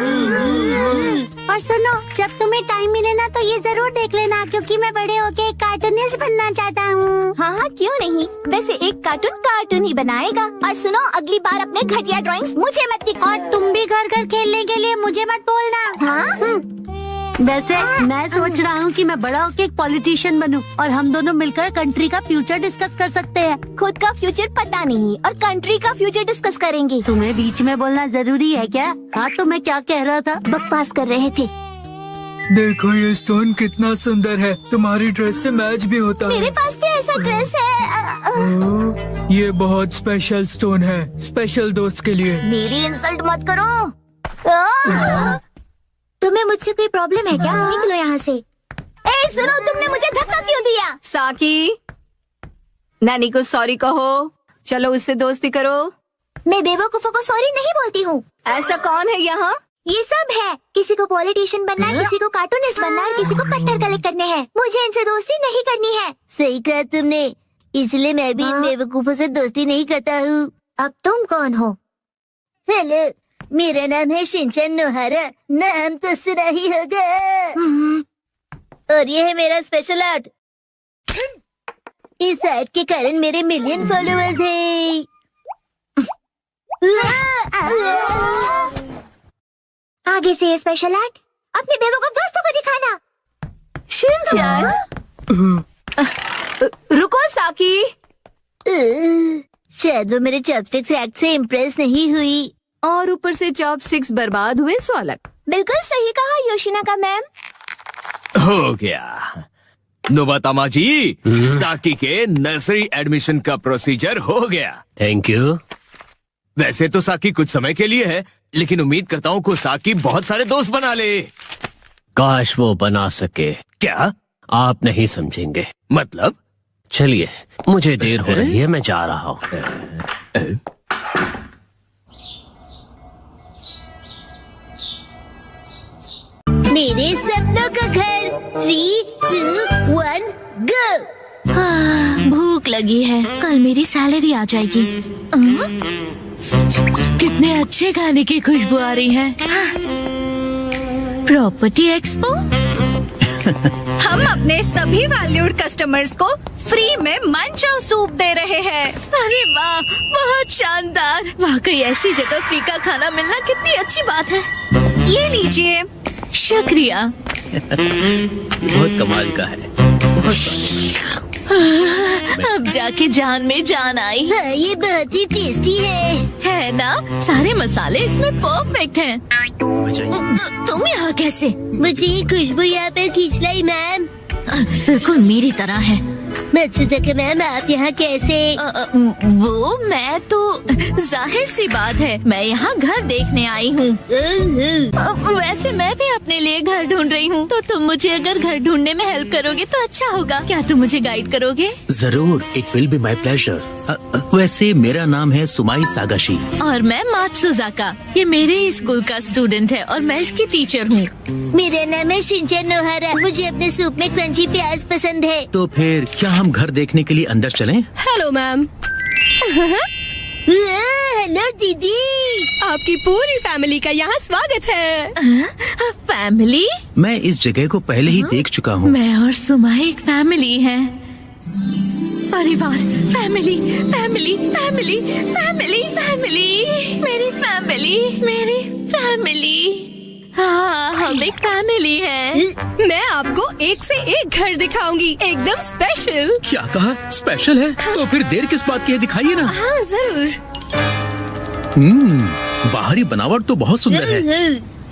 और सुनो, जब तुम्हें टाइम मिले ना तो ये जरूर देख लेना, क्योंकि मैं बड़े होके एक कार्टूनिस्ट बनना चाहता हूँ। हाँ, क्यों नहीं। वैसे एक कार्टून ही बनाएगा। और सुनो, अगली बार अपने घटिया ड्राइंग्स मुझे मत दिखाओ। और तुम भी घर घर खेलने के लिए मुझे मत बोलना। हाँ? वैसे मैं सोच रहा हूँ कि मैं बड़ा होके एक पॉलिटिशियन बनूं और हम दोनों मिलकर कंट्री का फ्यूचर डिस्कस कर सकते हैं। खुद का फ्यूचर पता नहीं और कंट्री का फ्यूचर डिस्कस करेंगे। तुम्हें बीच में बोलना जरूरी है क्या? हाँ, तो मैं क्या कह रहा था? बकवास कर रहे थे। देखो ये स्टोन कितना सुंदर है, तुम्हारी ड्रेस से मैच भी होता है। मेरे पास भी ऐसा ड्रेस है। ये बहुत स्पेशल स्टोन है, स्पेशल दोस्त के लिए। मेरी इंसल्ट मत करो। तुम्हें मुझसे कोई प्रॉब्लम है क्या? निकलो यहाँ से। ए सुनो, तुमने मुझे धक्का क्यों दिया? साकी, नानी को सॉरी कहो। चलो उससे दोस्ती करो। मैं बेवकूफों को सॉरी नहीं बोलती हूँ। ऐसा कौन है यहाँ? ये सब है। किसी को पॉलिटिशियन बनना है, किसी को कार्टूनिस्ट बनना है, किसी को पत्थर कलेक्ट करने हैं। मुझे इनसे दोस्ती नहीं करनी है। सही कहा तुमने, इसलिए मैं भी इन बेवकूफों से दोस्ती नहीं करता हूँ। अब तुम कौन हो? हेलो, मेरा नाम है शिनचैन नोहारा। नाम तो सुना ही होगा। और ये है मेरा स्पेशल आर्ट। इस आर्ट के कारण मेरे मिलियन फॉलोअर्स हैं। आगे से ये स्पेशल आर्ट अपने बेवकूफ दोस्तों को दिखाना। शिनचैन, रुको साकी। शायद वो मेरे चॉपस्टिक्स एक्ट से इम्प्रेस नहीं हुई। और ऊपर से चॉपस्टिक्स बर्बाद हुए सो अलग। बिल्कुल सही कहा योशिनाका मैम। हो गया। नोबातामा जी, साकी के नर्सरी एडमिशन का प्रोसीजर हो गया। Thank you. वैसे तो साकी कुछ समय के लिए है, लेकिन उम्मीद करता हूँ को साकी बहुत सारे दोस्त बना ले। काश वो बना सके। क्या? आप नहीं समझेंगे। मतलब? चलिए, मुझे देर हो रही है, मैं जा रहा हूँ। मेरे सपनों का घर। 3, 2, 1 गो। भूख लगी है, कल मेरी सैलरी आ जाएगी। कितने अच्छे खाने की खुशबू आ रही है। Property expo. हम अपने सभी वैल्यूड कस्टमर्स को फ्री में मंचो सूप दे रहे हैं। अरे वाह, बहुत शानदार। वाकई ऐसी जगह फ्री का खाना मिलना कितनी अच्छी बात है। ये लीजिए। शुक्रिया। बहुत कमाल का है। अब जाके जान में जान आई। हाँ, ये बहुत ही टेस्टी है ना? सारे मसाले इसमें परफेक्ट हैं। तुम यहाँ कैसे? मुझे ये खुशबू यहाँ पे खींच लाई मैम। बिल्कुल मेरी तरह है। मत्सुदाका मैम, आप यहाँ कैसे? वो मैं तो जाहिर सी बात है, मैं यहाँ घर देखने आई हूँ। वैसे मैं भी अपने लिए घर ढूंढ रही हूँ, तो तुम मुझे अगर घर ढूंढने में हेल्प करोगे तो अच्छा होगा। क्या तुम मुझे गाइड करोगे? जरूर, it will be my pleasure. वैसे मेरा नाम है सुमाई सागाशी। और मैं मात्सुजाका। ये मेरे ही स्कूल का स्टूडेंट है और मैं इसकी टीचर हूँ। मेरा नाम है शिनचैन नोहारा। मुझे अपने सूप में क्रंची प्याज पसंद है। तो फिर क्या हम घर देखने के लिए अंदर चलें? Hello ma'am. हेलो दीदी। आपकी पूरी फैमिली का यहाँ स्वागत है। फैमिली? मैं इस जगह को पहले ही देख चुका हूँ। मैं और सुमाई एक फैमिली है। परिवार, family, family, family, family, family, मेरी फैमिली, मेरी फैमिली। हाँ, हम एक फैमिली है। मैं आपको एक से एक घर दिखाऊंगी, एकदम स्पेशल। क्या कहा? स्पेशल है? तो फिर देर किस बात की है, दिखाइए ना। हाँ जरूर। बाहरी बनावट तो बहुत सुंदर है।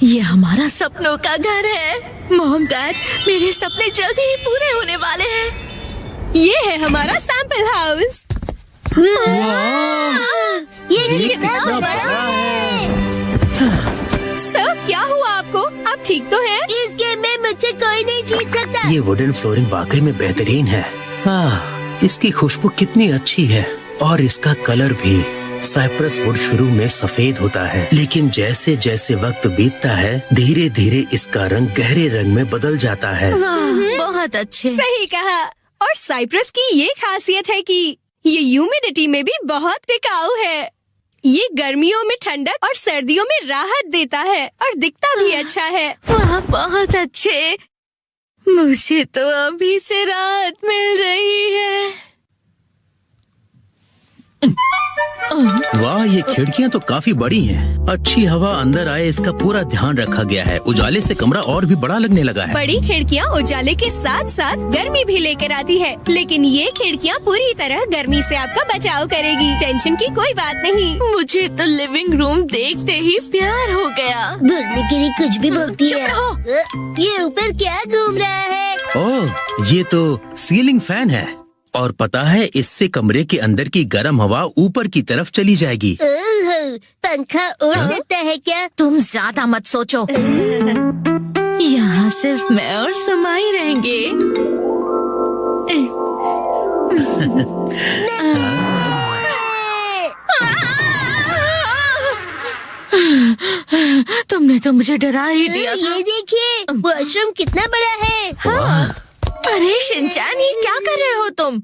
ये हमारा सपनों का घर है। मॉम डैड, मेरे सपने जल्दी ही पूरे होने वाले हैं। ये है हमारा सैंपल हाउस। ये कितना बड़ा है। सर, क्या हुआ आपको? आप ठीक तो हैं? इस गेम में मुझसे कोई नहीं जीत सकता। ये वुडन फ्लोरिंग वाकई में बेहतरीन है। हाँ, इसकी खुशबू कितनी अच्छी है और इसका कलर भी। साइप्रस वुड शुरू में सफेद होता है, लेकिन जैसे जैसे वक्त बीतता है धीरे धीरे इसका रंग गहरे रंग में बदल जाता है। वाह, बहुत अच्छे। सही कहा। और साइप्रस की ये खासियत है कि ये ह्यूमिडिटी में भी बहुत टिकाऊ है। ये गर्मियों में ठंडक और सर्दियों में राहत देता है और दिखता भी अच्छा है। वाह, बहुत अच्छे। मुझे तो अभी से राहत मिल रही है। वाह, ये खिड़कियाँ तो काफी बड़ी हैं। अच्छी हवा अंदर आए इसका पूरा ध्यान रखा गया है। उजाले से कमरा और भी बड़ा लगने लगा है। बड़ी खिड़कियाँ उजाले के साथ साथ गर्मी भी लेकर आती है, लेकिन ये खिड़कियाँ पूरी तरह गर्मी से आपका बचाव करेगी। टेंशन की कोई बात नहीं। मुझे तो लिविंग रूम देखते ही प्यार हो गया। बोलने के लिए कुछ भी बोलती है। ये ऊपर क्या घूम रहा है? ओह, ये तो सीलिंग फैन है और पता है इससे कमरे के अंदर की गर्म हवा ऊपर की तरफ चली जाएगी। ओह, पंखा उड़ सकता है क्या? तुम ज्यादा मत सोचो। यहाँ सिर्फ मैं और समाई रहेंगे। तुमने तो मुझे डरा ही दिया था। ये देखिए, वॉशरूम कितना बड़ा है। हाँ। अरे शिनचैन, ये क्या कर रहे हो तुम?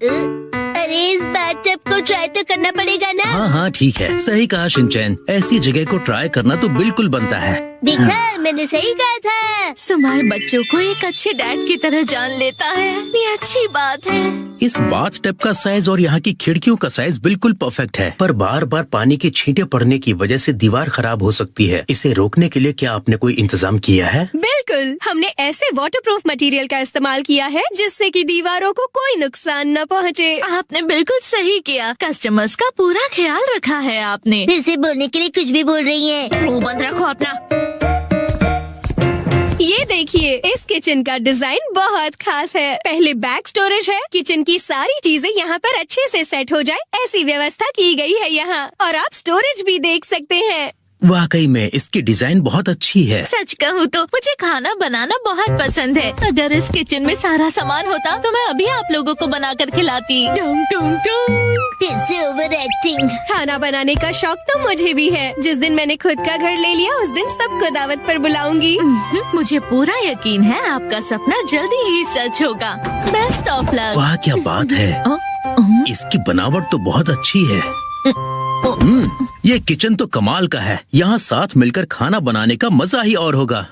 अरे इस बाथटब को ट्राई तो करना पड़ेगा ना। हाँ, ठीक है, सही कहा शिनचैन। ऐसी जगह को ट्राई करना तो बिल्कुल बनता है। देखा, मैंने सही कहा था। सुमाई बच्चों को एक अच्छे डैड की तरह जान लेता है। ये अच्छी बात है। इस बाथटब का साइज और यहाँ की खिड़कियों का साइज बिल्कुल परफेक्ट है, पर बार बार पानी की छींटे पड़ने की वजह से दीवार खराब हो सकती है। इसे रोकने के लिए क्या आपने कोई इंतजाम किया है? बिल्कुल, हमने ऐसे वाटरप्रूफ मटेरियल का इस्तेमाल किया है जिससे कि दीवारों को कोई नुकसान न पहुँचे। आपने बिल्कुल सही किया। कस्टमर्स का पूरा ख्याल रखा है आपने। फिर से बोलने के लिए कुछ भी बोल रही है। मुंह बंद रखो अपना। ये देखिए, इस किचन का डिजाइन बहुत खास है। पहले बैक स्टोरेज है। किचन की सारी चीजें यहाँ पर अच्छे से सेट हो जाए ऐसी व्यवस्था की गई है यहाँ, और आप स्टोरेज भी देख सकते हैं। वाकई में इसकी डिजाइन बहुत अच्छी है। सच कहूँ तो मुझे खाना बनाना बहुत पसंद है। अगर इस किचन में सारा सामान होता तो मैं अभी आप लोगों को बना कर खिलाती। टुम टुम टुम। फिर से ओवर एक्टिंग। खाना बनाने का शौक तो मुझे भी है। जिस दिन मैंने खुद का घर ले लिया उस दिन सबको दावत पर बुलाऊंगी। मुझे पूरा यकीन है आपका सपना जल्दी ही सच होगा। Best of luck. वाह, क्या बात है। इसकी बनावट तो बहुत अच्छी है। ये किचन तो कमाल का है। यहाँ साथ मिलकर खाना बनाने का मजा ही और होगा।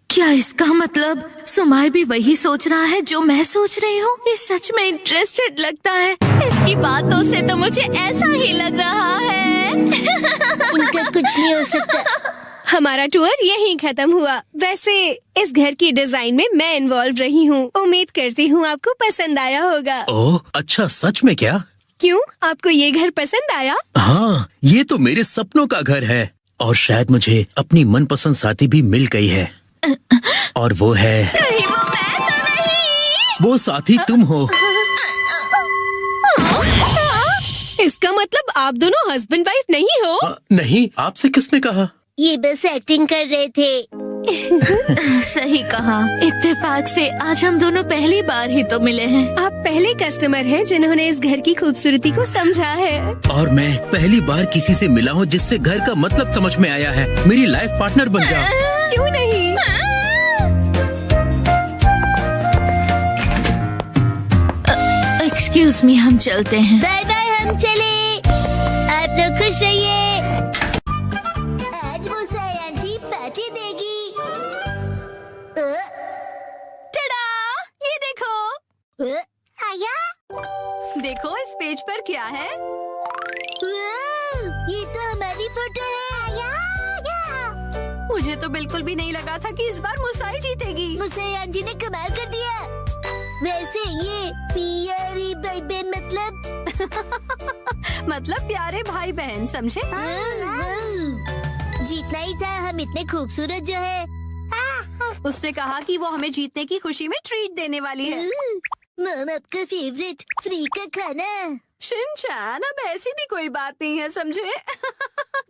क्या इसका मतलब सुमाई भी वही सोच रहा है जो मैं सोच रही हूँ? ये सच में इंटरेस्टेड लगता है। इसकी बातों से तो मुझे ऐसा ही लग रहा है। इनका कुछ नहीं हो सकता। हमारा टूर यहीं खत्म हुआ। वैसे इस घर की डिजाइन में मैं इन्वॉल्व रही हूँ। उम्मीद करती हूँ आपको पसंद आया होगा। ओह, अच्छा, सच में क्या? क्यों, आपको ये घर पसंद आया? हाँ, ये तो मेरे सपनों का घर है और शायद मुझे अपनी मनपसंद साथी भी मिल गई है। और वो है, कहीं वो मैं तो नहीं? वो साथी तुम हो। इसका मतलब आप दोनों हस्बैंड वाइफ नहीं हो? नहीं, आपसे किसने कहा? ये बस एक्टिंग कर रहे थे। सही कहा। इत्तेफाक से आज हम दोनों पहली बार ही तो मिले हैं। आप पहले कस्टमर हैं जिन्होंने इस घर की खूबसूरती को समझा है। और मैं पहली बार किसी से मिला हूँ जिससे घर का मतलब समझ में आया है। मेरी लाइफ पार्टनर बन जा। क्यों नहीं? एक्सक्यूज मी, हम चलते हैं। बाय बाय, हम चले। आप लोग खुश रहिए। आज मुसाई आंटी पार्टी देगी। टडा, ये देखो। आया? देखो इस पेज पर क्या है। ये तो हमारी फोटो है। आया। मुझे तो बिल्कुल भी नहीं लगा था कि इस बार मुसाई जीतेगी। मुसाई आंटी ने कमाल कर दिया। वैसे ये प्यारी भाई बहन मतलब प्यारे भाई बहन, समझे? जीतना ही था। हम इतने खूबसूरत जो है। उसने कहा कि वो हमें जीतने की खुशी में ट्रीट देने वाली है। मम, आपका फेवरेट फ्री का खाना। शिनचैन, अब ऐसी भी कोई बात नहीं है, समझे?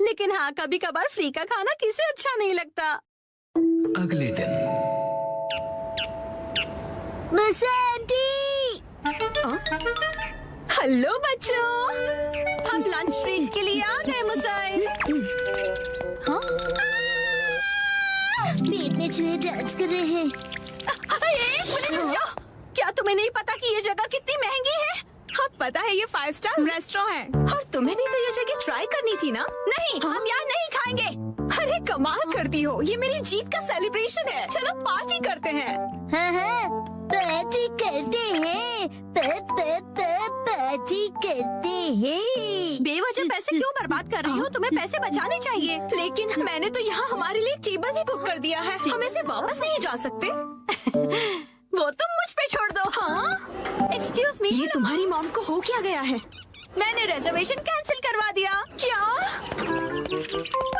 लेकिन हाँ, कभी कभार फ्री का खाना किसे अच्छा नहीं लगता। अगले दिन हेलो बच्चों, हम लंच ट्रीट के लिए आ गए। मुसाई, पेट में चूहे डांस कर रहे हैं। क्या तुम्हें नहीं पता कि ये जगह कितनी महंगी है? हाँ, पता है, ये 5 स्टार रेस्टोरेंट है। और तुम्हें भी तो ये जगह ट्राई करनी थी ना? नहीं, हम यहाँ नहीं खाएंगे। अरे कमाल करती हो, ये मेरी जीत का सेलिब्रेशन है। चलो पार्टी करते हैं। हाँ, पार्टी करते हैं। पार्टी करते हैं। बेवजह पैसे क्यों बर्बाद कर रही हो? तुम्हें पैसे बचाने चाहिए। लेकिन मैंने तो यहाँ हमारे लिए टेबल भी बुक कर दिया है। हम ऐसे वापस नहीं जा सकते। वो तुम मुझ पे छोड़ दो। हाँ? एक्सक्यूज मी, ये तुम्हारी मॉम को हो क्या गया है? मैंने रिजर्वेशन कैंसिल करवा दिया। क्या?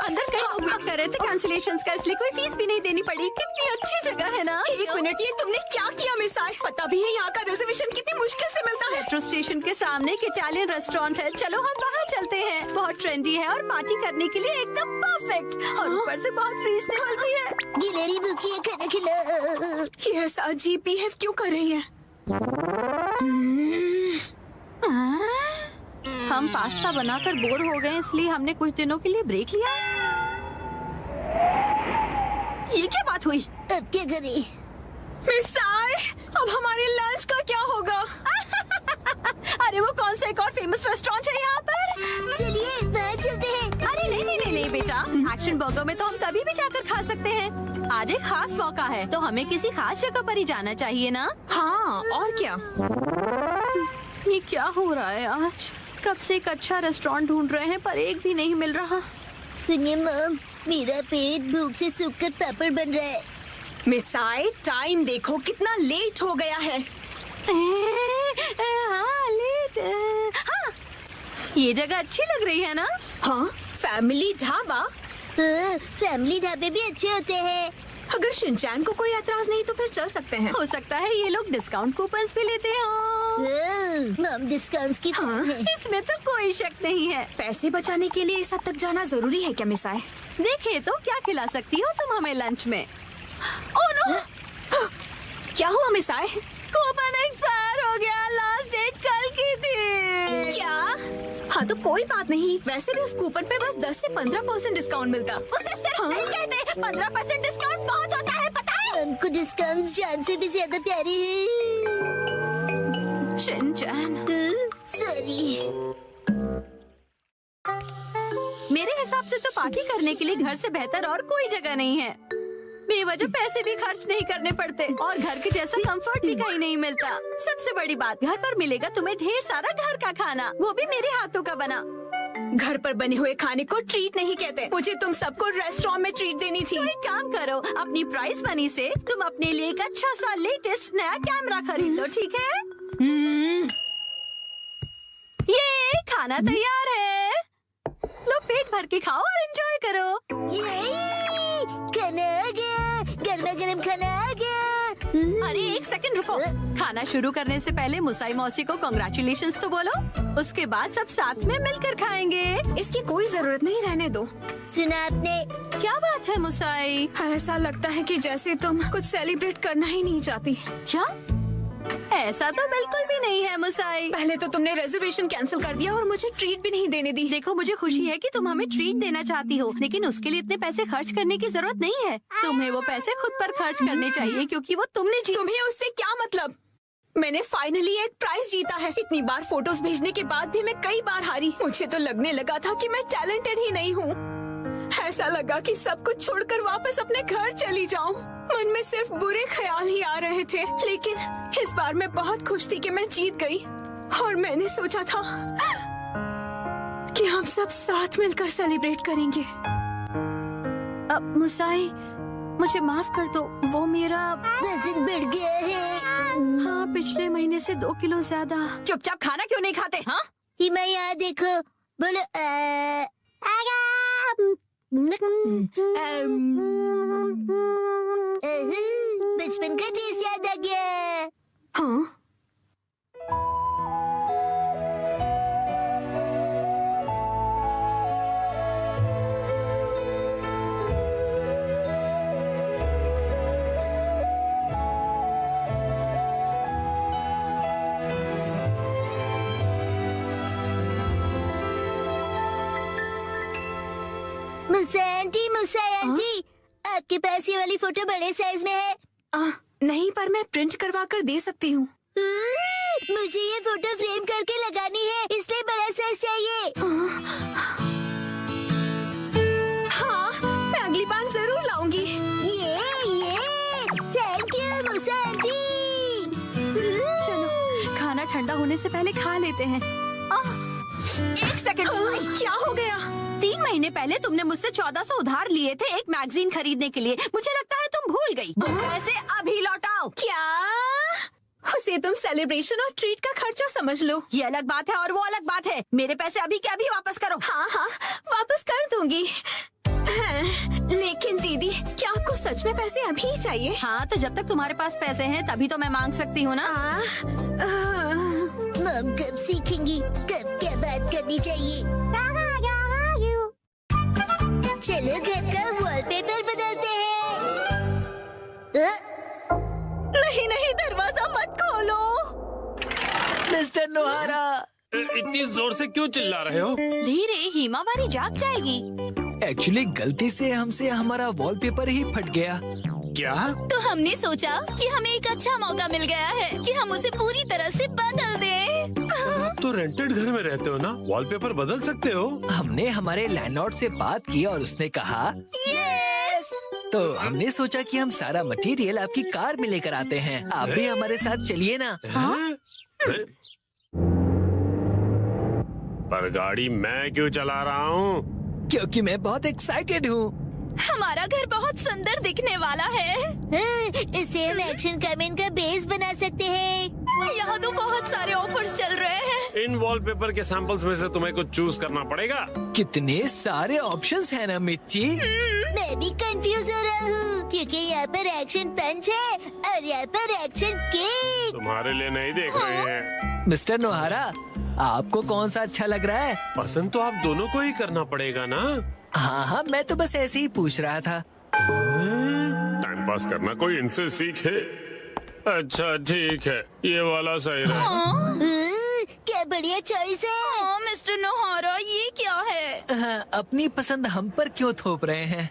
अंदर कहीं उपयोग कर रहे थे कैंसिलेशन का, इसलिए कोई फीस भी नहीं देनी पड़ी। कितनी अच्छी जगह है ना? एक मिनट, ये तुमने क्या किया मिसाइल? पता भी है यहाँ का रिजर्वेशन कितनी मुश्किल से मिलता है। मेट्रो स्टेशन के सामने एक इटालियन रेस्टोरेंट है, चलो हम वहाँ चलते हैं। बहुत ट्रेंडी है और पार्टी करने के लिए एकदम परफेक्ट, और ऊपर से बहुत रीजनेबल भी है। गिलहरी भूखी है, खाना खिला। ये ऐसा अजीब बिहेव क्यों कर रही है? हम पास्ता बनाकर बोर हो गए, इसलिए हमने कुछ दिनों के लिए ब्रेक लिया है। ये क्या बात हुई? अब क्या करें? मिसाई, अब हमारे लंच का क्या होगा? अरे वो कौन सा एक और फेमस रेस्टोरेंट है यहाँ पर? चलिए वहाँ चलते हैं। अरे नहीं बेटा, एक्शन बर्गर में तो हम कभी भी जाकर खा सकते हैं। आज एक खास मौका है, तो हमें किसी खास जगह पर ही जाना चाहिए ना? हाँ, और क्या? ये क्या हो रहा है आज? कब से एक अच्छा रेस्टोरेंट ढूंढ रहे हैं, पर एक भी नहीं मिल रहा। सुनिए मॉम, मेरा पेट भूख से सूखकर पापड़ बन रहा है। मिसाई, टाइम देखो कितना लेट हो गया है। हाँ, लेट। हाँ, ये जगह अच्छी लग रही है ना? हाँ, फैमिली ढाबा। फैमिली ढाबे भी अच्छे होते हैं। अगर शिनचैन को कोई ऐतराज नहीं तो फिर चल सकते हैं। हो सकता है ये लोग डिस्काउंट कूपन्स भी लेते हो। मॉम डिस्काउंट्स की हाँ, इसमें तो कोई शक नहीं है। पैसे बचाने के लिए इस हद तक जाना जरूरी है क्या मिसाई? देखिए तो क्या खिला सकती हो तुम हमें लंच में? Oh no! क्या हुआ मिसाई? कूपन एक्सपायर हो गया, लास्ट डेट कल की थी। क्या? हाँ तो कोई बात नहीं, वैसे भी उस कूपन पे बस 10 से 15% डिस्काउंट मिलता। उसे सिर्फ नहीं कहते, 15% डिस्काउंट बहुत होता है, पता है? हमको डिस्काउंट जान से भी ज्यादा प्यारे हैं। Shinchan, sorry. मेरे हिसाब से तो पार्टी करने के लिए घर से बेहतर और कोई जगह नहीं है। बेवजह पैसे भी खर्च नहीं करने पड़ते और घर के जैसा कंफर्ट भी कहीं नहीं मिलता। सबसे बड़ी बात, घर पर मिलेगा तुम्हें ढेर सारा घर का खाना, वो भी मेरे हाथों का बना। घर पर बने हुए खाने को ट्रीट नहीं कहते। मुझे तुम सबको रेस्टोरेंट में ट्रीट देनी थी। तो एक काम करो, अपनी प्राइस मनी से तुम अपने लिए एक अच्छा सा लेटेस्ट नया कैमरा खरीद लो, ठीक है? ये खाना तैयार है, लो पेट भर के खाओ और एंजॉय करो। खाना आ गया, गर्मा गर्म खाना आ गया। अरे एक सेकंड रुको, खाना शुरू करने से पहले मुसाई मौसी को कांग्रेचुलेशंस तो बोलो, उसके बाद सब साथ में मिलकर खाएंगे। इसकी कोई जरूरत नहीं, रहने दो। सुना आपने? क्या बात है मुसाई? ऐसा लगता है कि जैसे तुम कुछ सेलिब्रेट करना ही नहीं चाहती। क्या? ऐसा तो बिल्कुल भी नहीं है मुसाई। पहले तो तुमने रिजर्वेशन कैंसिल कर दिया और मुझे ट्रीट भी नहीं देने दी। देखो मुझे खुशी है कि तुम हमें ट्रीट देना चाहती हो, लेकिन उसके लिए इतने पैसे खर्च करने की जरूरत नहीं है। तुम्हें वो पैसे खुद पर खर्च करने चाहिए, क्योंकि वो तुमने तुम्हें उससे क्या मतलब? मैंने फाइनली एक प्राइज जीता है। इतनी बार फोटोज भेजने के बाद भी मैं कई बार हारी। मुझे तो लगने लगा था कि मैं टैलेंटेड ही नहीं हूँ। ऐसा लगा कि सब कुछ छोड़कर वापस अपने घर चली जाऊं। मन में सिर्फ बुरे ख्याल ही आ रहे थे, लेकिन इस बार मैं बहुत खुश थी कि मैं जीत गई। और मैंने सोचा था कि हम सब साथ मिलकर सेलिब्रेट करेंगे। अब मुसाई, मुझे माफ कर दो, वो मेरा वजन बढ़ गया है। हाँ, पिछले महीने से 2 किलो ज्यादा। चुपचाप खाना क्यों नहीं खाते? हाँ, हिमा यहाँ देखो, बोलो बचपन का टेस्ट याद आ गया। हाँ, मुसा आंटी, आपके पास ये वाली फोटो बड़े साइज में है? नहीं, पर मैं प्रिंट करवा कर दे सकती हूँ। मुझे ये फोटो फ्रेम करके लगानी है, इसलिए बड़ा साइज चाहिए। हाँ, मैं अगली बार जरूर लाऊंगी। ये थैंक यू मुसा आंटी। चलो खाना सोने से पहले खा लेते हैं। एक सेकंड, क्या हो गया? 3 महीने पहले तुमने मुझसे 1400 उधार लिए थे एक मैगजीन खरीदने के लिए। मुझे लगता है तुम भूल गई। पैसे अभी लौटाओ। क्या? उसे तुम सेलिब्रेशन और ट्रीट का खर्चा समझ लो। ये अलग बात है और वो अलग बात है। मेरे पैसे अभी के अभी वापस करो। हाँ हाँ, वापस कर दूंगी। लेकिन दीदी, क्या आपको सच में पैसे अभी ही चाहिए? हाँ, तो जब तक तुम्हारे पास पैसे हैं तभी तो मैं मांग सकती हूँ ना। मम कब सीखेंगी कब क्या बात करनी चाहिए? चलो घर का वॉलपेपर बदलते हैं। नहीं नहीं, दरवाजा मत खोलो। मिस्टर नोहारा, इतनी जोर से क्यों चिल्ला रहे हो? धीरे, हिमावारी जाग जाएगी। एक्चुअली गलती से हमसे हमारा वॉलपेपर ही फट गया। क्या? तो हमने सोचा कि हमें एक अच्छा मौका मिल गया है कि हम उसे पूरी तरह से बदल दें। आप तो रेंटेड घर में रहते हो ना, वॉलपेपर बदल सकते हो। हमने हमारे लैंडलॉर्ड से बात की और उसने कहा यस। तो हमने सोचा कि हम सारा मटेरियल आपकी कार में लेकर आते हैं। आप भी हमारे साथ चलिए ना। पर गाड़ी मैं क्यों चला रहा हूँ? क्योंकि मैं बहुत एक्साइटेड हूँ। हमारा घर बहुत सुंदर दिखने वाला है। इसे हम एक्शन कमेंट का बेस बना सकते हैं। यहाँ तो बहुत सारे ऑफर्स चल रहे हैं। इन वॉलपेपर के सैंपल्स में से तुम्हें कुछ चूज करना पड़ेगा। कितने सारे ऑप्शंस हैं ना मिर्ची। मैं भी कंफ्यूज हो रहा हूँ क्योंकि यहाँ पर एक्शन पंच है और यहाँ पर एक्शन केक। तुम्हारे लिए नहीं देख रहे हैं। मिस्टर नोहारा, आपको कौन सा अच्छा लग रहा है? पसंद तो आप दोनों को ही करना पड़ेगा ना। हाँ हाँ, मैं तो बस ऐसे ही पूछ रहा था। टाइम पास करना कोई इनसे सीखे। अच्छा ठीक है, ये वाला सही रहेगा। क्या बढ़िया चॉइस है। हाँ, मिस्टर नोहारा, ये क्या है? हाँ, अपनी पसंद हम पर क्यों थोप रहे हैं?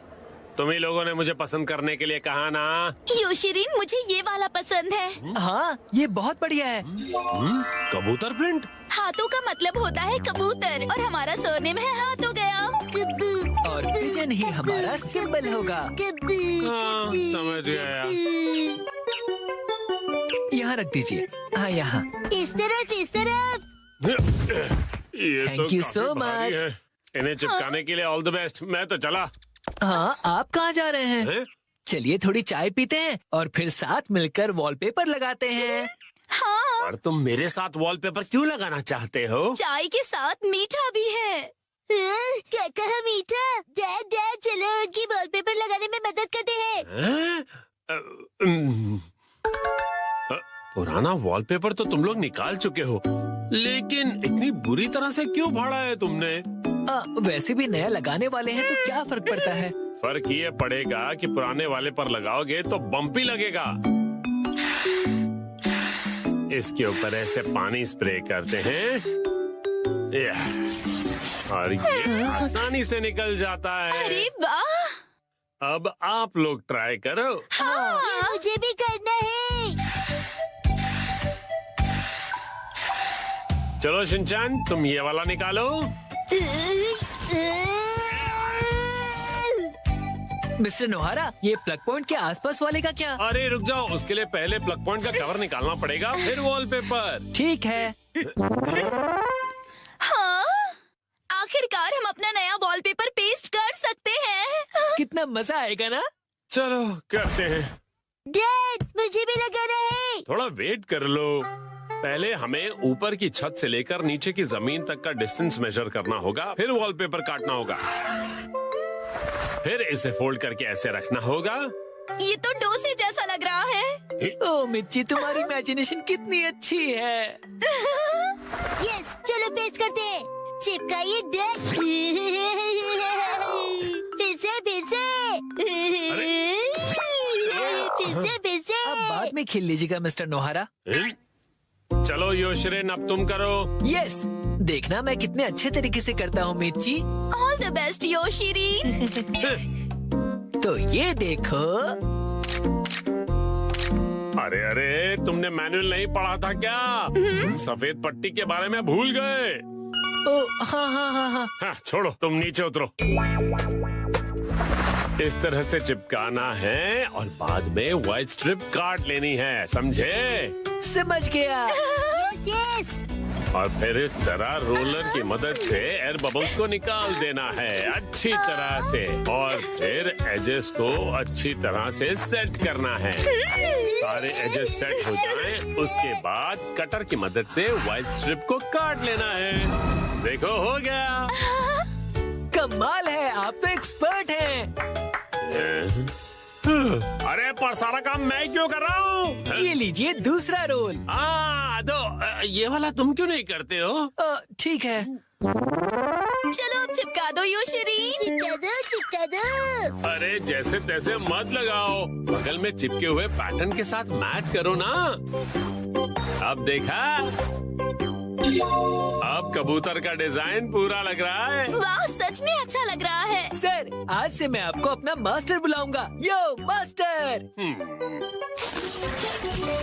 तुम्ही लोगों ने मुझे पसंद करने के लिए कहा ना। योशिरीन, मुझे ये वाला पसंद है। हाँ, ये बहुत बढ़िया है। कबूतर प्रिंट। हाथों का मतलब होता है कबूतर और हमारा सरनेम है हाथ हो गया। और पिजन ही हमारा सिंबल होगा। हाँ, समझ गया। यहाँ रख दीजिए। हाँ, यहाँ। इस तरफ इस तरफ। ये Thank तो you काफी so भारी much. है। इन्हें चिपकाने के लिए ऑल द बेस्ट। मैं तो चला। हाँ, आप कहाँ जा रहे हैं? हैं? चलिए थोड़ी चाय पीते हैं और फिर साथ मिलकर वॉलपेपर लगाते हैं। हाँ, और तुम मेरे साथ वॉलपेपर क्यों लगाना चाहते हो? चाय के साथ मीठा भी है। क्या कहा मीठा? डैड डैड चलो उनकी वॉलपेपर लगाने में मदद करते हैं। हैं? पुराना वॉलपेपर तो तुम लोग निकाल चुके हो, लेकिन इतनी बुरी तरह से क्यों फाड़ा है तुमने? वैसे भी नया लगाने वाले हैं तो क्या फर्क पड़ता है? फर्क ये पड़ेगा कि पुराने वाले पर लगाओगे तो बम्पी लगेगा। इसके ऊपर ऐसे पानी स्प्रे करते हैं और ये आसानी से निकल जाता है। अरे वाह! अब आप लोग ट्राई करो। ये मुझे भी करना है। चलो शिनचैन, तुम ये वाला निकालो। मिस्टर नोहारा, ये प्लग पॉइंट के आसपास वाले का क्या? अरे रुक जाओ, उसके लिए पहले प्लग पॉइंट का कवर निकालना पड़ेगा, फिर वॉलपेपर। ठीक है। हाँ, आखिरकार हम अपना नया वॉलपेपर पेस्ट कर सकते हैं। कितना मजा आएगा ना? चलो करते हैं। डैड मुझे भी लगाना है। थोड़ा वेट कर लो। पहले हमें ऊपर की छत से लेकर नीचे की जमीन तक का डिस्टेंस मेजर करना होगा, फिर वॉलपेपर काटना होगा, फिर इसे फोल्ड करके ऐसे रखना होगा। ये तो डोसे जैसा लग रहा है। ओ मिर्ची, तुम्हारी इमेजिनेशन कितनी अच्छी है। यस, चलो पेस्ट करते हैं। चिपकाइए डैड। फिर से फिर से। अब बाद में खेल लीजिएगा मिस्टर नोहारा। चलो योशिरेन, अब तुम करो। यस, देखना मैं कितने अच्छे तरीके से करता हूँ मिर्ची। All the best Yoshiri. तो ये देखो। अरे अरे, तुमने मैनुअल नहीं पढ़ा था क्या? तुम सफेद पट्टी के बारे में भूल गए। ओ हाँ हाँ हाँ हाँ। हाँ, छोड़ो, तुम नीचे उतरो। इस तरह से चिपकाना है और बाद में व्हाइट स्ट्रिप काट लेनी है, समझे? समझ गया। यस और फिर इस तरह रोलर की मदद से एयर बबल्स को निकाल देना है अच्छी तरह से, और फिर एजेस को अच्छी तरह से सेट करना है। सारे एजेस सेट हो जाएं, उसके बाद कटर की मदद से व्हाइट स्ट्रिप को काट लेना है। देखो हो गया। कमाल है, आप तो एक्सपर्ट हैं। अरे पर सारा काम मैं क्यों कर रहा हूँ? ये लीजिए दूसरा रोल। तो ये वाला तुम क्यों नहीं करते हो? ठीक है। चलो अब चिपका दो योशरी। चिपका दो, चिपका दो। अरे जैसे तैसे मत लगाओ, बगल में चिपके हुए पैटर्न के साथ मैच करो ना। अब देखा, अब कबूतर का डिजाइन पूरा लग रहा है। वाह, सच में अच्छा लग रहा है। सर, आज से मैं आपको अपना मास्टर बुलाऊंगा। यो मास्टर।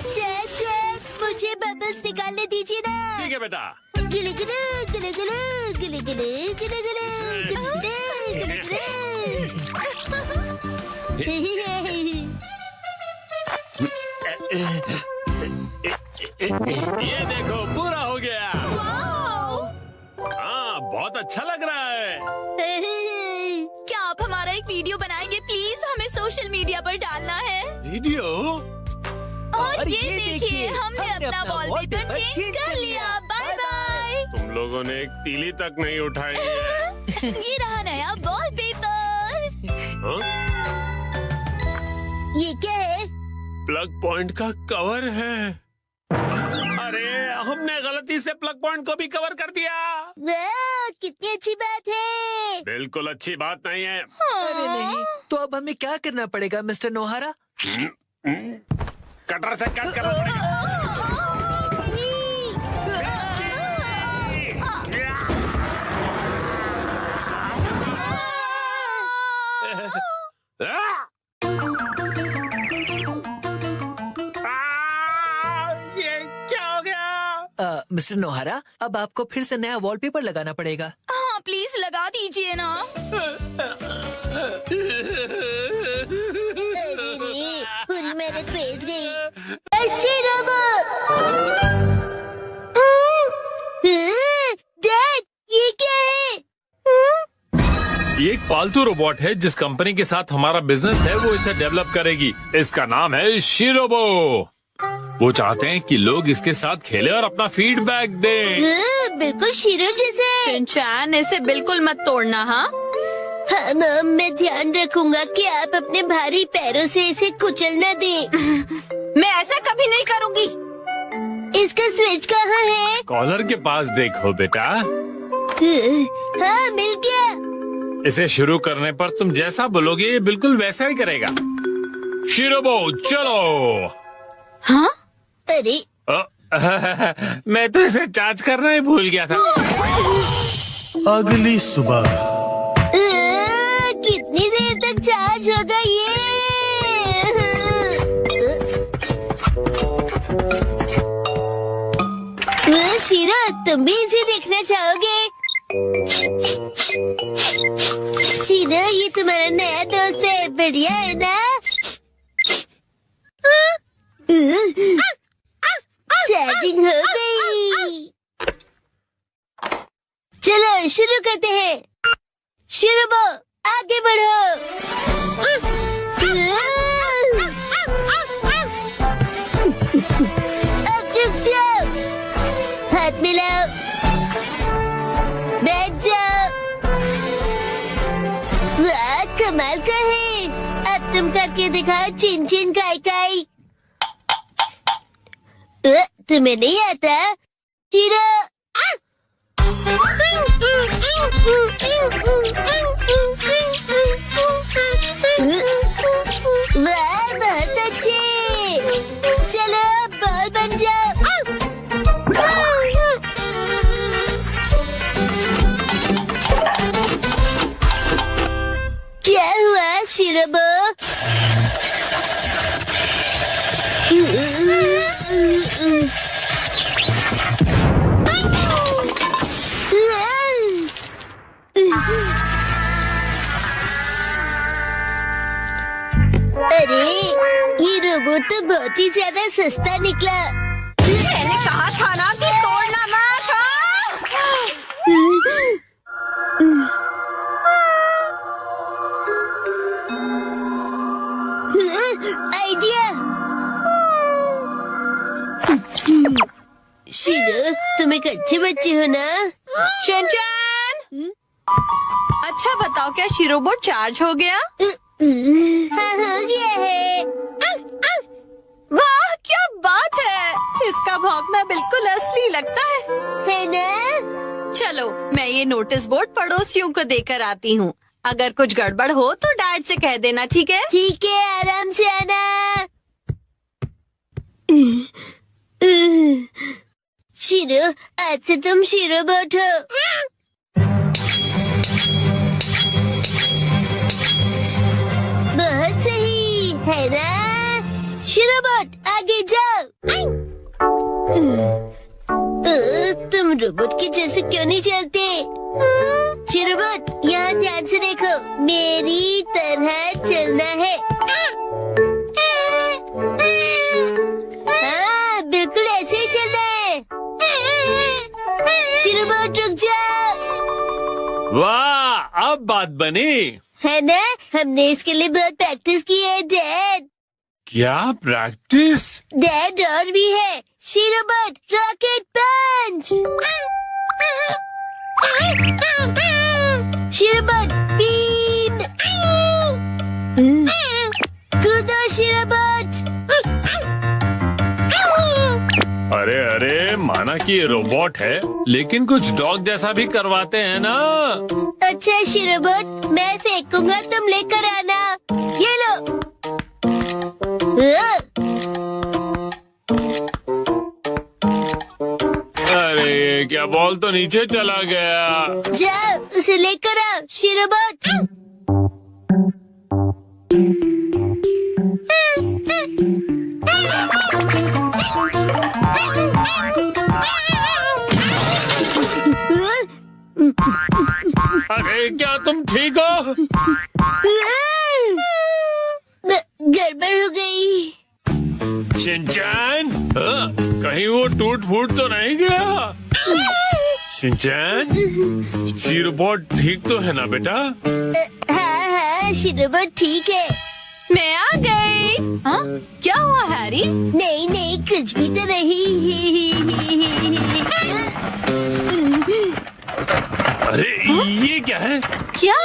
डैड, मुझे बबल्स निकालने दीजिए ना। ठीक है बेटा। गिले गिले गिले गिले गिले गिले गिले गिले गिले ये देखो पूरा हो गया। हाँ, बहुत अच्छा लग रहा है। क्या आप हमारा एक वीडियो बनाएंगे प्लीज? हमें सोशल मीडिया पर डालना है। वीडियो? और ये देखिए, हमने अपना वॉलपेपर चेंज कर लिया। Bye bye. तुम लोगों ने एक तीली तक नहीं उठाई है। ये रहा नया वॉलपेपर। ये क्या है? प्लग पॉइंट का कवर है। अरे हमने गलती से प्लग पॉइंट को भी कवर कर दिया। वाह, कितनी अच्छी बात है। बिल्कुल अच्छी बात नहीं है। अरे नहीं, तो अब हमें क्या करना पड़ेगा मिस्टर नोहारा? कटर से कट करना पड़ेगा। ये क्या हो गया? मिस्टर नोहारा, अब आपको फिर से नया वॉलपेपर लगाना पड़ेगा। हाँ प्लीज लगा दीजिए ना। पूरी मेहनत भेज गई। डैड, ये क्या है? ये एक पालतू रोबोट है जिस कंपनी के साथ हमारा बिजनेस है वो इसे डेवलप करेगी। इसका नाम है शिरोबो। वो चाहते हैं कि लोग इसके साथ खेलें और अपना फीडबैक दें। बिल्कुल शीरो जैसे। शिनचैन, इसे बिल्कुल मत तोड़ना। हाँ हाँ मम, मैं ध्यान रखूंगा कि आप अपने भारी पैरों से इसे कुचल न दें। मैं ऐसा कभी नहीं करूँगी। इसका स्विच कहाँ है? कॉलर के पास देखो बेटा। हाँ, मिल गया। इसे शुरू करने पर तुम जैसा बोलोगे ये बिल्कुल वैसा ही करेगा। शिरोबो चलो। हाँ? अरे मैं तो इसे चार्ज करना ही भूल गया था। अगली सुबह कितनी देर तक चार्ज होगा ये? शीरो, तुम भी इसे देखना चाहोगे? शीरो, ये तुम्हारा नया दोस्त है, बढ़िया है ना? चार्जिंग हो गई। चलो शुरू करते हैं। शिरोबो, आगे बढ़ो। अब रुक जाओ, हाथ मिलाओ, बैठ जाओ। वाह, कमाल का है। अब तुम करके दिखाओ चिन चिन काई काई। तुम्हें नहीं आता? शिरो, वाह, बहुत अच्छे। चलो बॉल बन जाओ। क्या हुआ शिरोबो? अरे ये रोबोट तो बहुत ही ज्यादा सस्ता निकला। मैंने कहा था ना कि तोड़ना मत। आइडिया। शीरो, तुम एक अच्छे बच्चे हो ना? शिनचैन, अच्छा बताओ, क्या शीरोबोट चार्ज हो गया? हाँ, हो गया है। वाह, क्या बात है! इसका भौंकना बिल्कुल असली लगता है ना? चलो, मैं ये नोटिस बोर्ड पड़ोसियों को देकर आती हूँ। अगर कुछ गड़बड़ हो तो डैड से कह देना, ठीक है? ठीक है, आराम से आना। शीरो, आज से तुम शीरोबोट हो। बहुत सही है ना? शीरोबोट, आगे जाओ। तुम रोबोट के जैसे क्यों नहीं चलते? शीरोबोट, यहाँ ध्यान से देखो, मेरी तरह चलना है। हाँ, बिल्कुल ऐसे ही चलना है। शीरोबोट, रुक जाओ। वाह, अब बात बनी है ना? हमने इसके लिए बहुत प्रैक्टिस की है डैड। क्या प्रैक्टिस? डैड, और भी है। शीरोबोट, रॉकेट पंच। शीरोबोट, बीम। कूदो शीरोबोट। अरे अरे, माना कि ये रोबोट है, लेकिन कुछ डॉग जैसा भी करवाते हैं ना। अच्छा शीरोबोट, मैं फेंकूंगा, तुम लेकर आना। ये लो। अरे, क्या बॉल तो नीचे चला गया। जाओ, उसे लेकर आओ शीरोबोट। अरे, क्या तुम ठीक हो? गड़बड़ हो गई। शिनचैन, कहीं वो टूट फूट तो नहीं गया? शिनचैन, शीरोबोट ठीक तो है ना बेटा? हाँ हाँ, शीरोबोट ठीक है। मैं आ गई। हाँ, क्या हुआ हैरी? नहीं नहीं, कुछ भी तो नहीं। अरे, ये क्या है? क्या?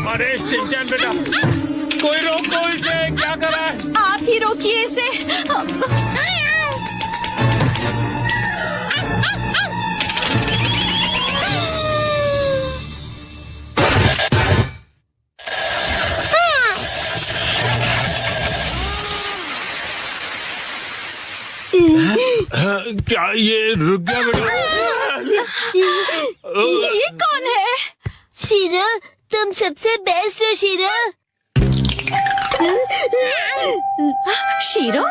अरे शिनचैन बेटा, कोई रोको इसे, क्या कर रहा है? आप ही रोकिए इसे। क्या ये रुक गया बेटा? ये कौन है? शीरो, तुम सबसे बेस्ट हो शीरो। शीरो?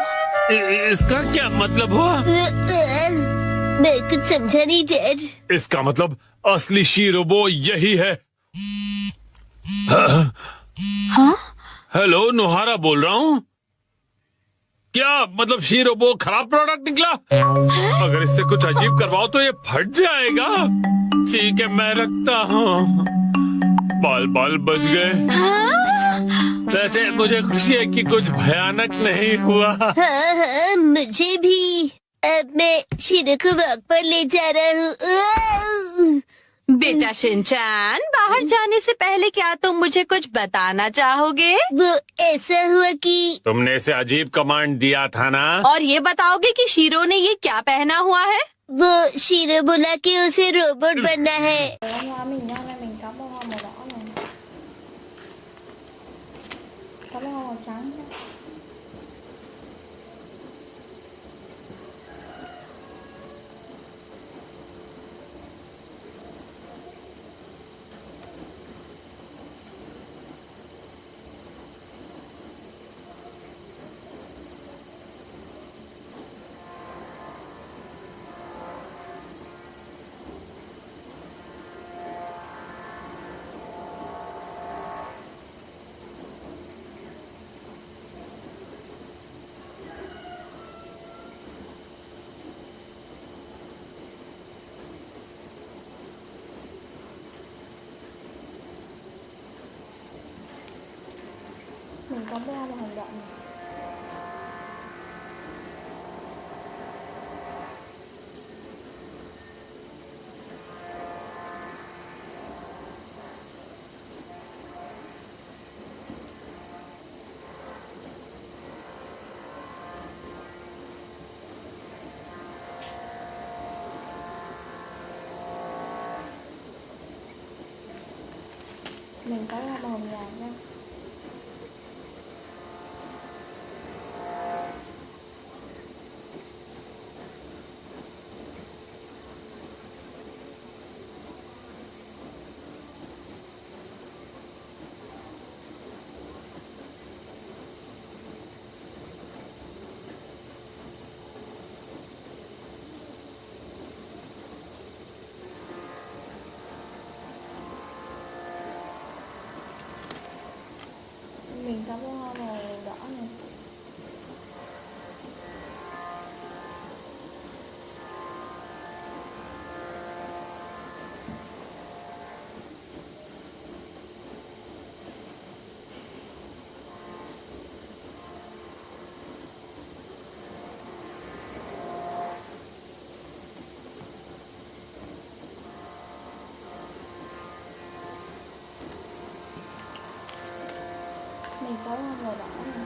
इसका क्या मतलब हुआ? मैं कुछ समझा नहीं डैड। इसका मतलब असली शीरोबो यही है। हाँ? हेलो, नुहारा बोल रहा हूँ। क्या मतलब शीरोबो खराब प्रोडक्ट निकला? अगर इससे कुछ अजीब करवाओ तो ये फट जाएगा। ठीक है, मैं रखता हूँ। बाल बाल बच गए। वैसे मुझे खुशी है कि कुछ भयानक नहीं हुआ। हाँ हाँ, मुझे भी। अब मैं शीरो को वॉक पर ले जा रहा हूँ। बेटा शिनचैन, बाहर जाने से पहले क्या तुम मुझे कुछ बताना चाहोगे? वो ऐसा हुआ कि तुमने इसे अजीब कमांड दिया था ना? और ये बताओगे कि शीरो ने ये क्या पहना हुआ है? वो शीरो बोला कि उसे रोबोट बनना है। có ba là hành động này. Mình có ba hồng nhạt nha. Mình có hoa màu đỏ này. Mình có hoa màu đỏ này.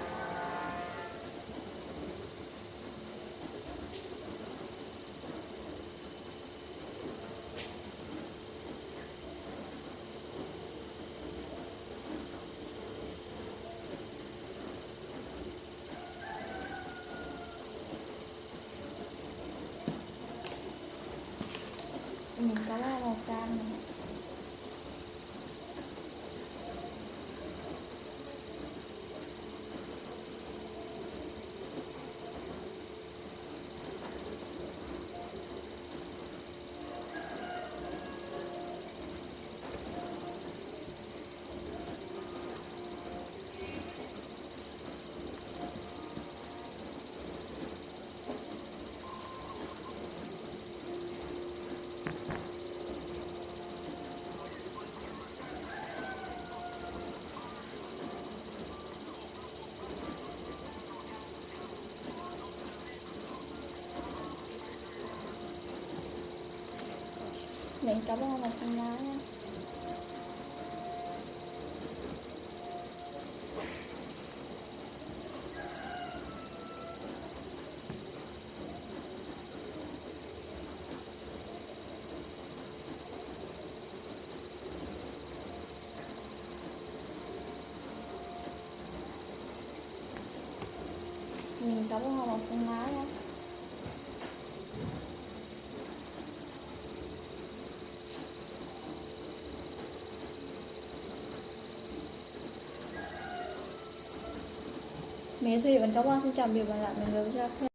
Mình có hoa màu cam này. Mình có bao màu xanh lá nha. Mình có bao màu xanh lá nha. Mình Thùy vẫn có bao xin chào biệt và lại mình gửi cho